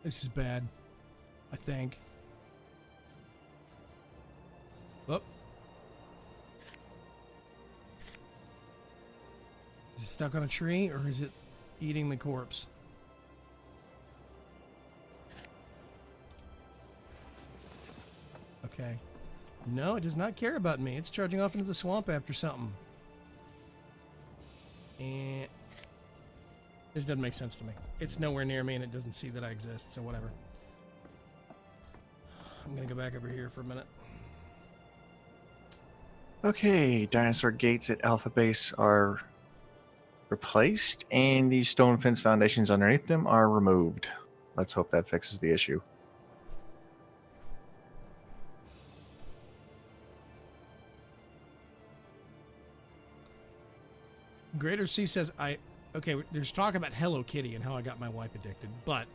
This is bad, I think. Oh. Is it stuck on a tree, or is it eating the corpse? Okay. No, it does not care about me. It's charging off into the swamp after something. And this doesn't make sense to me. It's nowhere near me, and it doesn't see that I exist, so whatever. I'm gonna go back over here for a minute. Okay, dinosaur gates at Alpha Base are replaced, and the stone fence foundations underneath them are removed. Let's hope that fixes the issue. Greater C says, okay, there's talk about Hello Kitty and how I got my wife addicted, but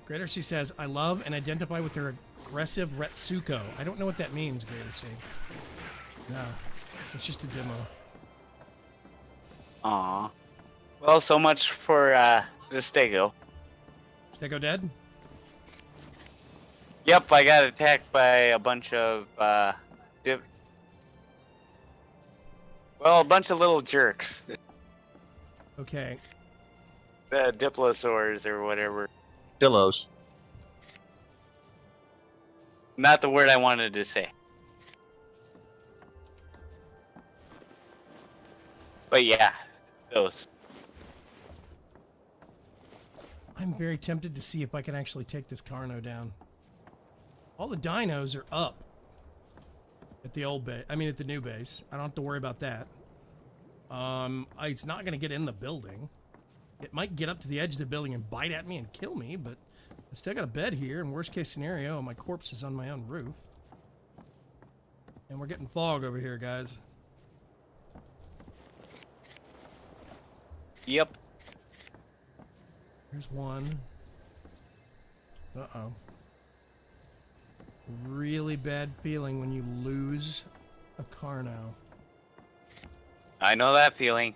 Greater C says, I love and identify with their aggressive Retsuko. I don't know what that means, Greater C. No, it's just a demo. Aw. Well, so much for the Stego. Stego dead? Yep, I got attacked by a bunch of a bunch of little jerks. Okay. The Dinosaurs or whatever. Dillos. Not the word I wanted to say. But yeah, those. I'm very tempted to see if I can actually take this Carno down. All the dinos are up at the old base. I mean, at the new base. I don't have to worry about that. It's not going to get in the building. It might get up to the edge of the building and bite at me and kill me, but I still got a bed here, and worst case scenario, my corpse is on my own roof. And we're getting fog over here, guys. Yep. Here's one. Uh-oh. Really bad feeling when you lose a Carno. I know that feeling.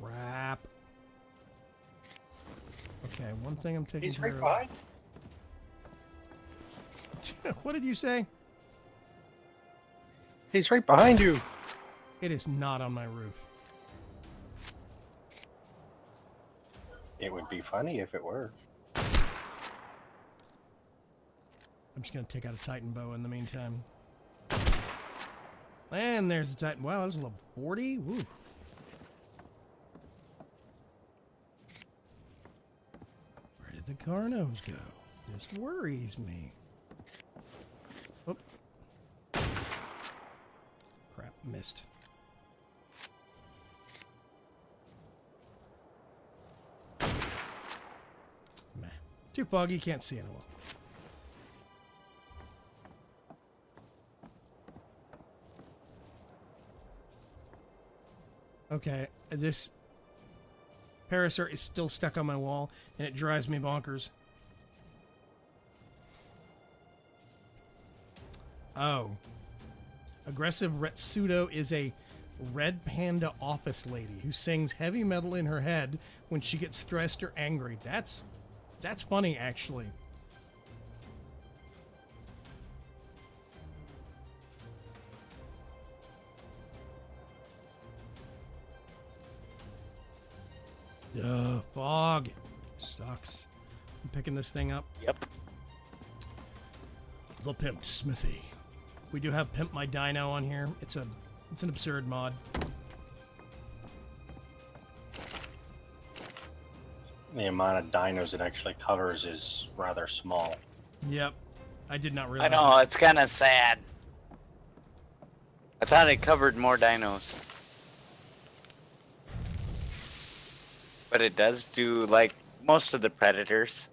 Crap. Okay, one thing I'm taking He's care right of. behind. What did you say? He's right behind you. It is not on my roof. It would be funny if it were. I'm just going to take out a Titan bow in the meantime. And there's the Titan. Wow, that was a level 40. Woo. Where did the Carnos go? This worries me. Oh. Crap, missed. Meh. Too foggy, can't see it well. Okay, this Parasaur is still stuck on my wall, and it drives me bonkers. Oh. Aggressive Retsudo is a red panda office lady who sings heavy metal in her head when she gets stressed or angry. That's funny, actually. Fog. Sucks. I'm picking this thing up. Yep. The Pimped Smithy. We do have Pimp My Dino on here. It's an absurd mod. The amount of dinos it actually covers is rather small. Yep. I did not I realize. know, it's kind of sad. I thought it covered more dinos. But it does do, like, most of the predators.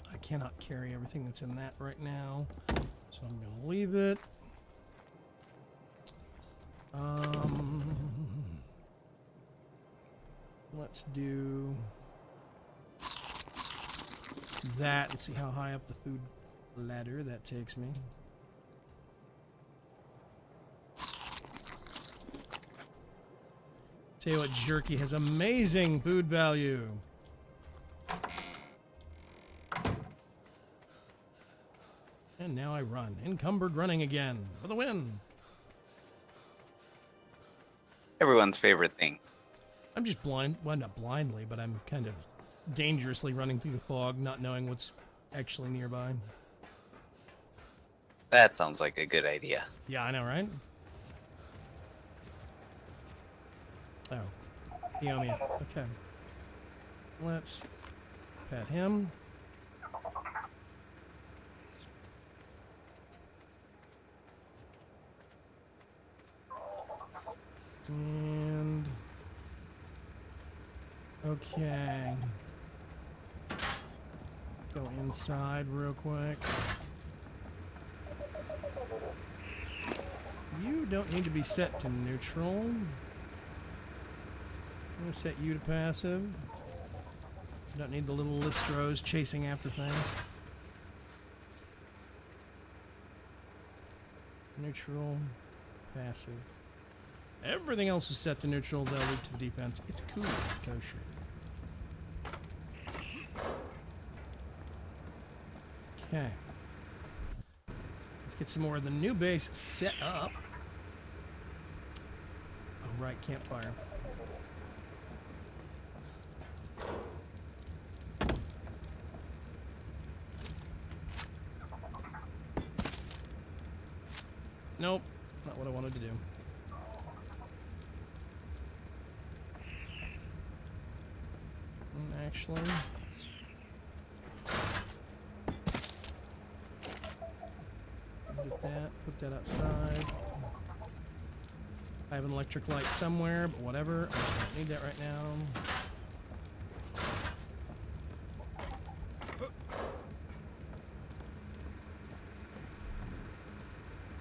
I cannot carry everything that's in that right now, so I'm going to leave it. Let's do that and see how high up the food ladder that takes me. Tell you what, jerky has amazing food value. And now I run. Encumbered running again for the win. Everyone's favorite thing. I'm just blind. Well, not blindly, but I'm kind of dangerously running through the fog, not knowing what's actually nearby. That sounds like a good idea. Yeah, I know, right? Oh. He owe me it. Okay. Let's pet him. And okay, go inside real quick. You don't need to be set to neutral. I'm gonna set you to passive. You don't need the little Listros chasing after things. Neutral, passive. Everything else is set to neutral. They'll lead to the defense. It's cool. It's kosher. Okay. Let's get some more of the new base set up. Oh, right. Campfire. Nope. Not what I wanted to do. Actually, get that, put that outside. I have an electric light somewhere, but whatever. I don't need that right now.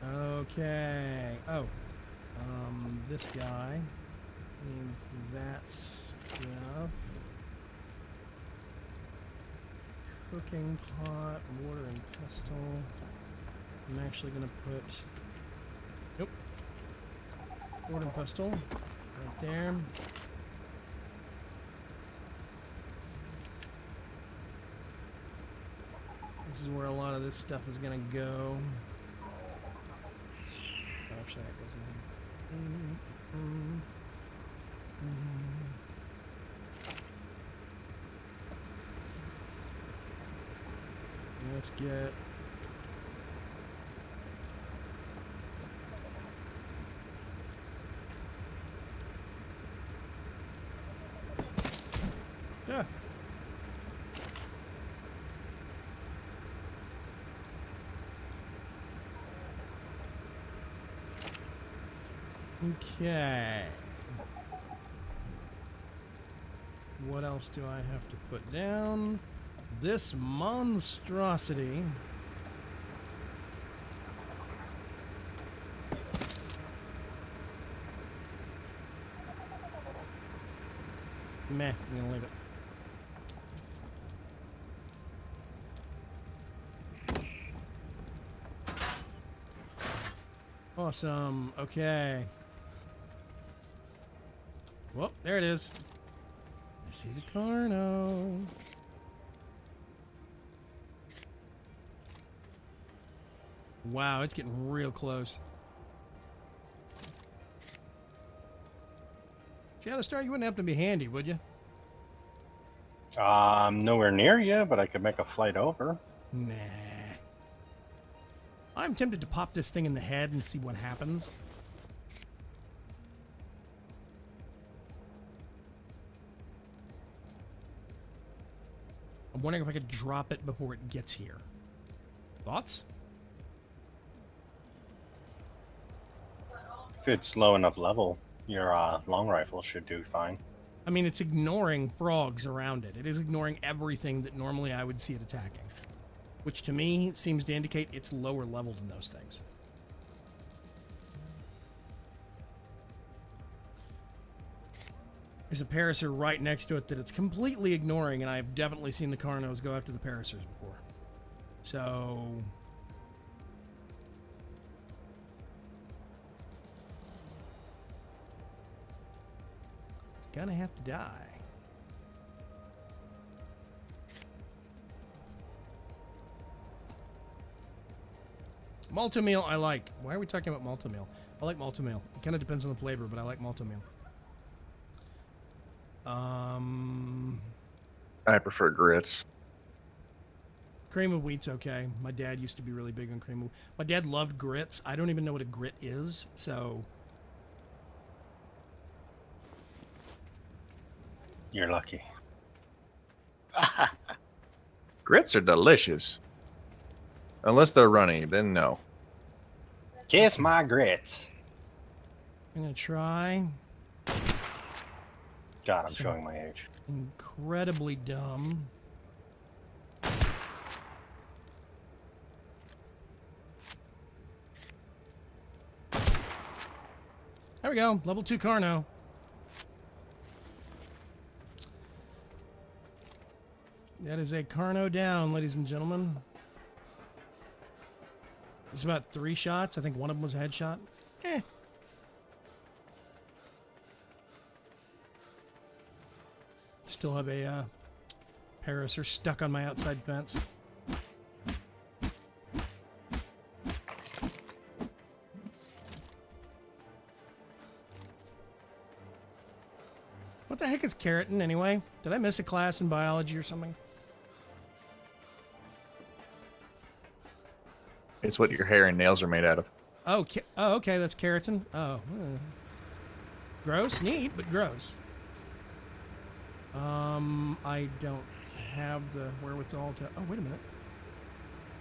Okay. Oh. This guy means that stuff. Cooking pot, mortar and pestle. I'm actually gonna put, nope, mortar and pestle right there. This is where a lot of this stuff is gonna go. Actually, that goes in. Let's get Okay. What else do I have to put down? This monstrosity. Meh, I'm gonna leave it. Awesome. Okay. Well, there it is. I see the Carno. Wow, it's getting real close. Shatterstar, you wouldn't have to be handy, would you? Nowhere near you, but I could make a flight over. Nah. I'm tempted to pop this thing in the head and see what happens. I'm wondering if I could drop it before it gets here. Thoughts? If it's low enough level, your long rifle should do fine. I mean, it's ignoring frogs around it. It is ignoring everything that normally I would see it attacking. Which to me seems to indicate it's lower level than those things. There's a parasaur right next to it that it's completely ignoring, and I've definitely seen the Carnos go after the parasaurs before. So... it's gonna have to die. Multi-meal I like. Why are we talking about multi-meal? I like multi-meal. It kind of depends on the flavor, but I like multi-meal. I prefer grits. Cream of wheat's okay. My dad used to be really big on cream of... my dad loved grits. I don't even know what a grit is, so... You're lucky. Grits are delicious. Unless they're runny, then no. Kiss my grits. I'm gonna try. God, I'm showing my age. Incredibly dumb. There we go. Level 2 Carno. That is a Carno down, ladies and gentlemen. It's about 3 shots. I think one of them was a headshot. Still have a parasaur stuck on my outside fence. What the heck is keratin anyway? Did I miss a class in biology or something? It's what your hair and nails are made out of. Oh, okay, that's keratin. Oh, gross, neat, but gross. I don't have the wherewithal to... oh, wait a minute.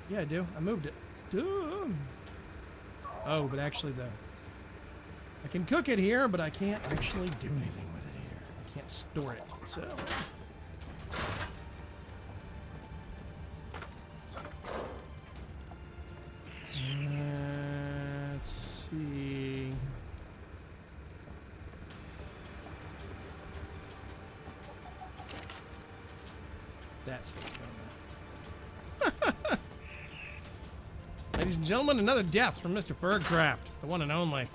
Yeah, I do. I moved it. Duh. Oh, but actually I can cook it here, but I can't actually do anything with it here. I can't store it, so... let's see... that's what's going on. Ladies and gentlemen, another death from Mr. Bergcraft, the one and only.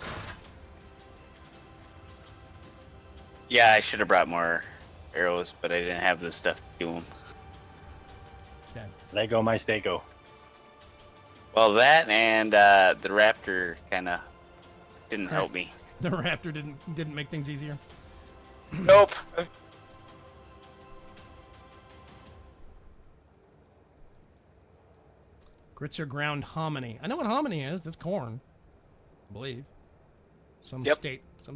Yeah, I should have brought more arrows, but I didn't have the stuff to do them. Okay. Lego my stego. Well, that and the raptor kind of didn't help me. The raptor didn't make things easier. Nope. Grits are ground hominy. I know what hominy is. That's corn, I believe. Some Yep.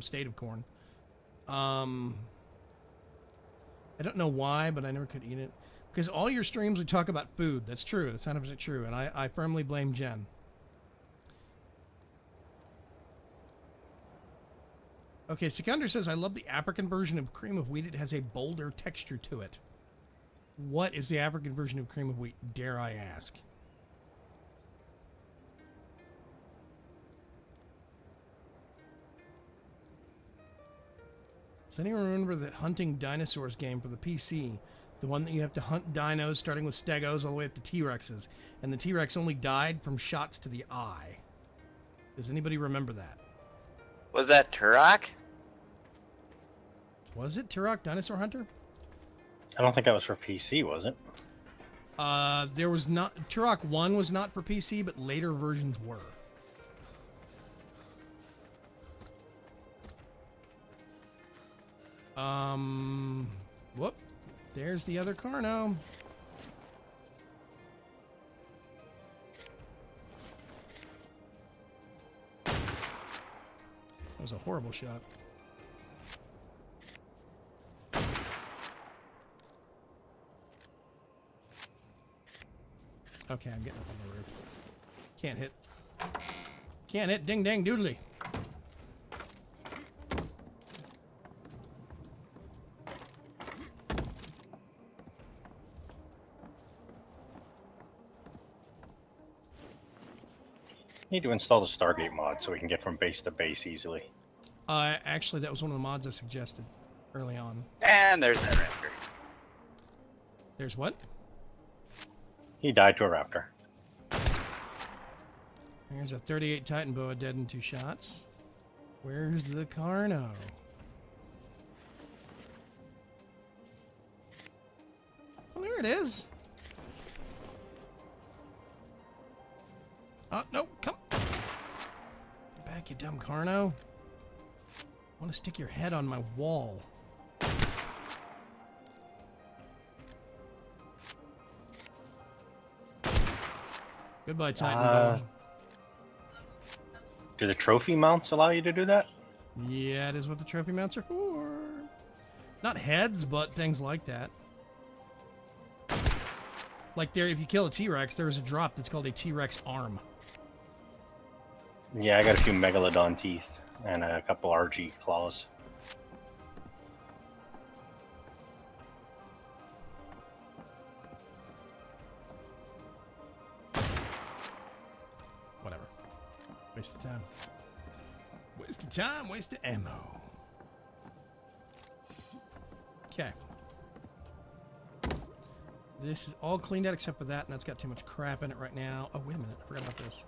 state of corn. I don't know why, but I never could eat it. Because all your streams we talk about food. That's true. That's 100% true. And I firmly blame Jen. Okay, Sikander says, I love the African version of cream of wheat. It has a bolder texture to it. What is the African version of cream of wheat, dare I ask? Does anyone remember that Hunting Dinosaurs game for the PC? The one that you have to hunt dinos, starting with stegos all the way up to T-Rexes. And the T-Rex only died from shots to the eye. Does anybody remember that? Was that Turok? Was it Turok Dinosaur Hunter? I don't think that was for PC, was it? There was not... Turok 1 was not for PC, but later versions were. Whoop. There's the other Carno. That was a horrible shot. Okay, I'm getting up on the roof. Can't hit. Can't hit ding dang doodly. Need to install the Stargate mod so we can get from base to base easily. Actually, that was one of the mods I suggested early on. And there's that raptor. There's what? He died to a raptor. There's a 38 Titan boa dead in 2 shots. Where's the Carno? Oh, there it is. Oh, no, come. Get back, you dumb Carno. I want to stick your head on my wall. Goodbye, Titan boa. Do the trophy mounts allow you to do that? Yeah, it is what the trophy mounts are for. Not heads, but things like that. Like there, if you kill a T-Rex, there is a drop that's called a T-Rex arm. Yeah, I got a few Megalodon teeth and a couple RG claws. Whatever. Waste of time. Waste of time, waste of ammo. Okay. This is all cleaned out except for that, and that's got too much crap in it right now. Oh, wait a minute. I forgot about this.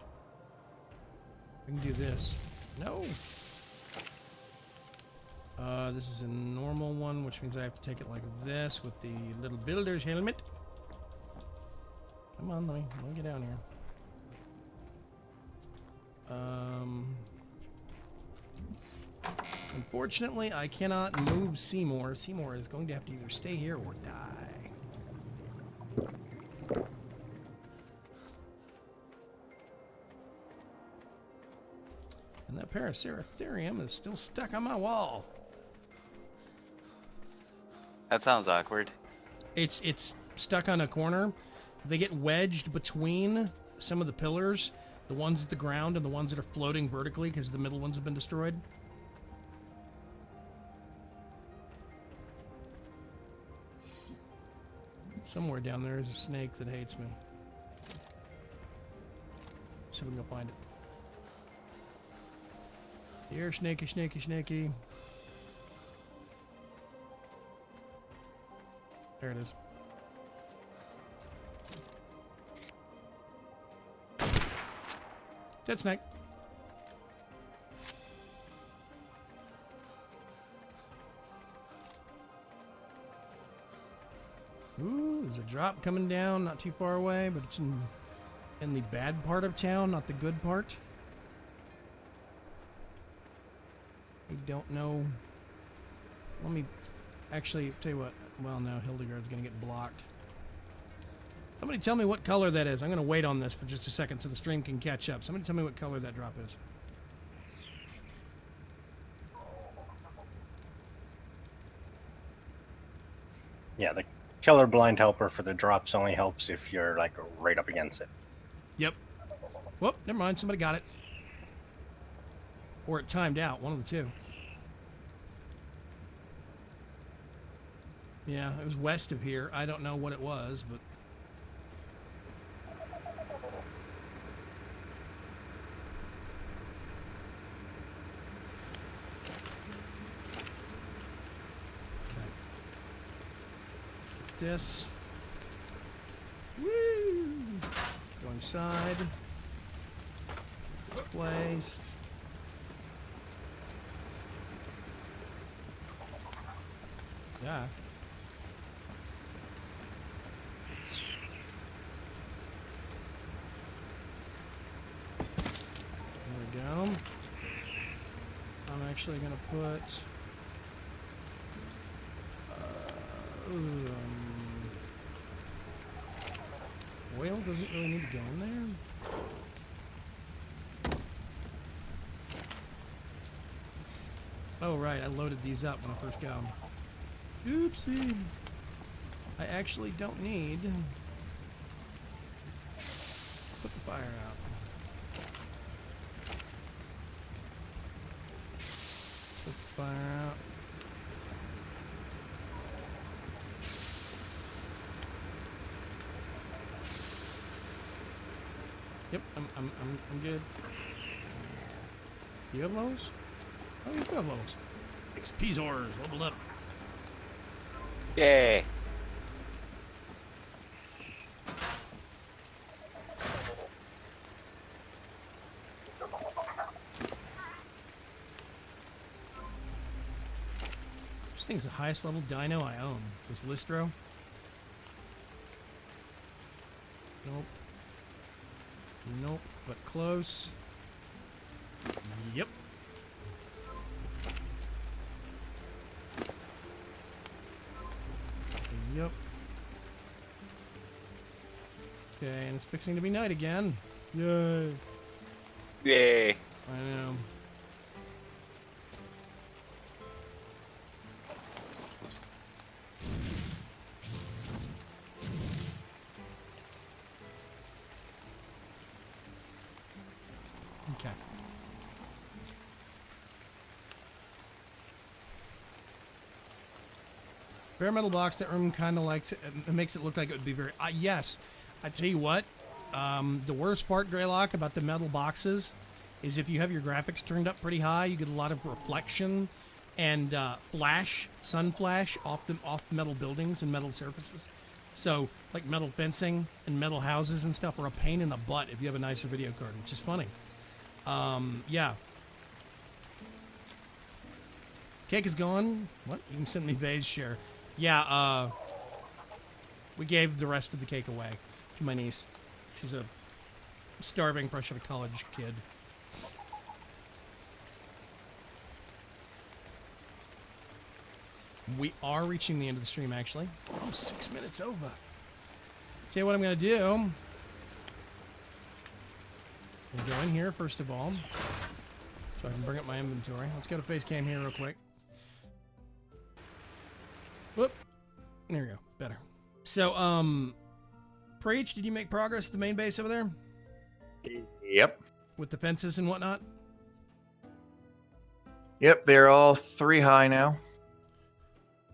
We can do this. No! This is a normal one, which means I have to take it like this with the little builder's helmet. Come on, let me get down here. Unfortunately, I cannot move Seymour. Seymour is going to have to either stay here or die. And that Paraceratherium is still stuck on my wall. That sounds awkward. It's stuck on a corner. They get wedged between some of the pillars, the ones at the ground and the ones that are floating vertically because the middle ones have been destroyed. Somewhere down there is a snake that hates me. See if we can go find it. Here, snaky, snaky, snaky. There it is. Dead snake. Ooh, there's a drop coming down, not too far away, but it's in the bad part of town, not the good part. I don't know. Let me actually tell you what. Well, no, Hildegard's going to get blocked. Somebody tell me what color that is. I'm going to wait on this for just a second so the stream can catch up. Somebody tell me what color that drop is. Yeah, the colorblind helper for the drops only helps if you're like right up against it. Yep. Whoop, never mind. Somebody got it. Or it timed out. One of the two. Yeah, it was west of here. I don't know what it was, but okay. Let's get this. Woo! Go inside. Displaced. Yeah. There we go. I'm actually gonna put oil doesn't really need to go in there. Oh right, I loaded these up when I first got them. Oopsie. I actually don't need. Put the fire out. Put the fire out. Yep, I'm good. You have levels? Oh, you do have levels. XP Zors, leveled up. Yay. This thing's the highest level dino I own. Was Listro? Nope. Nope, but close. Yep. Yep. Okay, and it's fixing to be night again. Yay. Yay. I know. Okay. Bare metal box, that room kind of likes it. It makes it look like it would be very... yes. I tell you what. The worst part, Greylock, about the metal boxes is if you have your graphics turned up pretty high, you get a lot of reflection and flash, sun flash off metal buildings and metal surfaces. So, like metal fencing and metal houses and stuff are a pain in the butt if you have a nicer video card, which is funny. Yeah. Cake is gone. What? You can send me Bay's share. Yeah, we gave the rest of the cake away to my niece. She's a starving, fresh out of college kid. We are reaching the end of the stream, actually. Oh, 6 minutes over. Tell you what I'm going to do. I'm going to go in here, first of all, so I can bring up my inventory. Let's go to face cam here real quick. Whoop. There we go. Better. So, Preach, did you make progress at the main base over there? Yep. With the fences and whatnot? Yep, they're all 3 high now.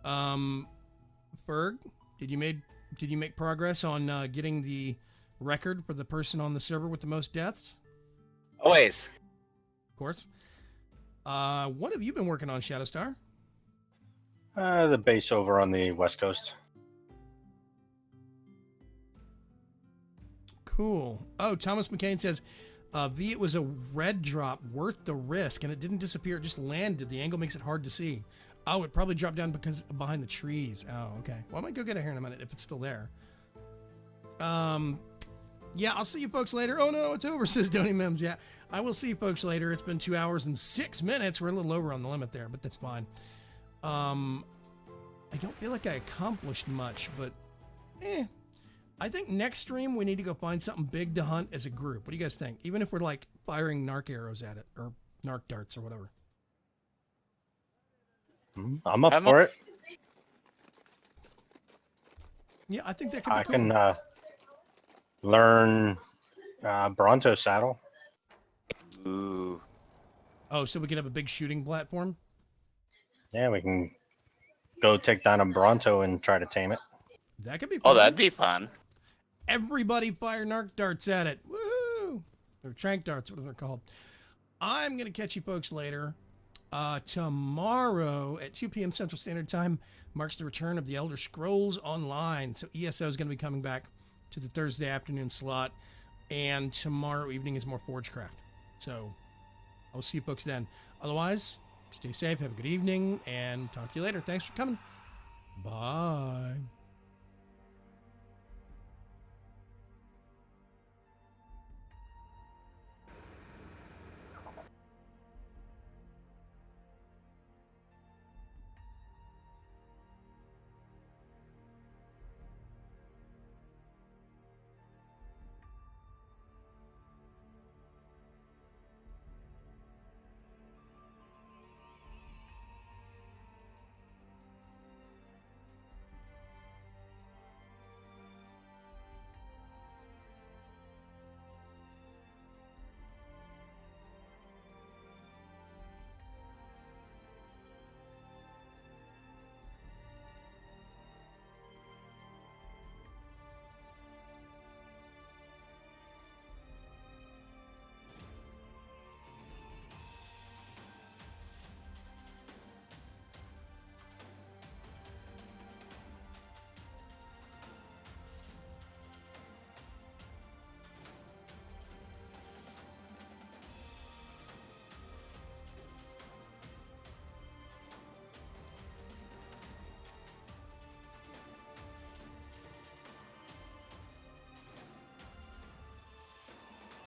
Ferg, did you make progress on getting the record for the person on the server with the most deaths? Always. Of course. What have you been working on, Shadowstar? The base over on the west coast. Cool. Oh, Thomas McCain says, V, it was a red drop worth the risk, and it didn't disappear, it just landed. The angle makes it hard to see. Oh, it probably dropped down because behind the trees. Oh, okay. Well, I might go get it here in a minute if it's still there. Yeah, I'll see you folks later. Oh no, it's over, says Donny Mims. Yeah, I will see you folks later. It's been 2 hours and 6 minutes. We're a little over on the limit there, but that's fine. I don't feel like I accomplished much, but I think next stream we need to go find something big to hunt as a group. What do you guys think? Even if we're like firing narc arrows at it or narc darts or whatever. I'm up for it. Yeah, I think that could be I cool. can learn Bronto saddle. Ooh. Oh, so we can have a big shooting platform? Yeah, we can go take down a Bronto and try to tame it. That could be Oh, fun. that'd be fun. Everybody fire narc darts at it. Woo! Or trank darts, what are they called? I'm going to catch you folks later. Tomorrow at 2 p.m. Central Standard Time marks the return of the Elder Scrolls Online. So ESO is going to be coming back to the Thursday afternoon slot. And tomorrow evening is more Forgecraft. So I'll see you folks then. Otherwise, stay safe, have a good evening, and talk to you later. Thanks for coming. Bye.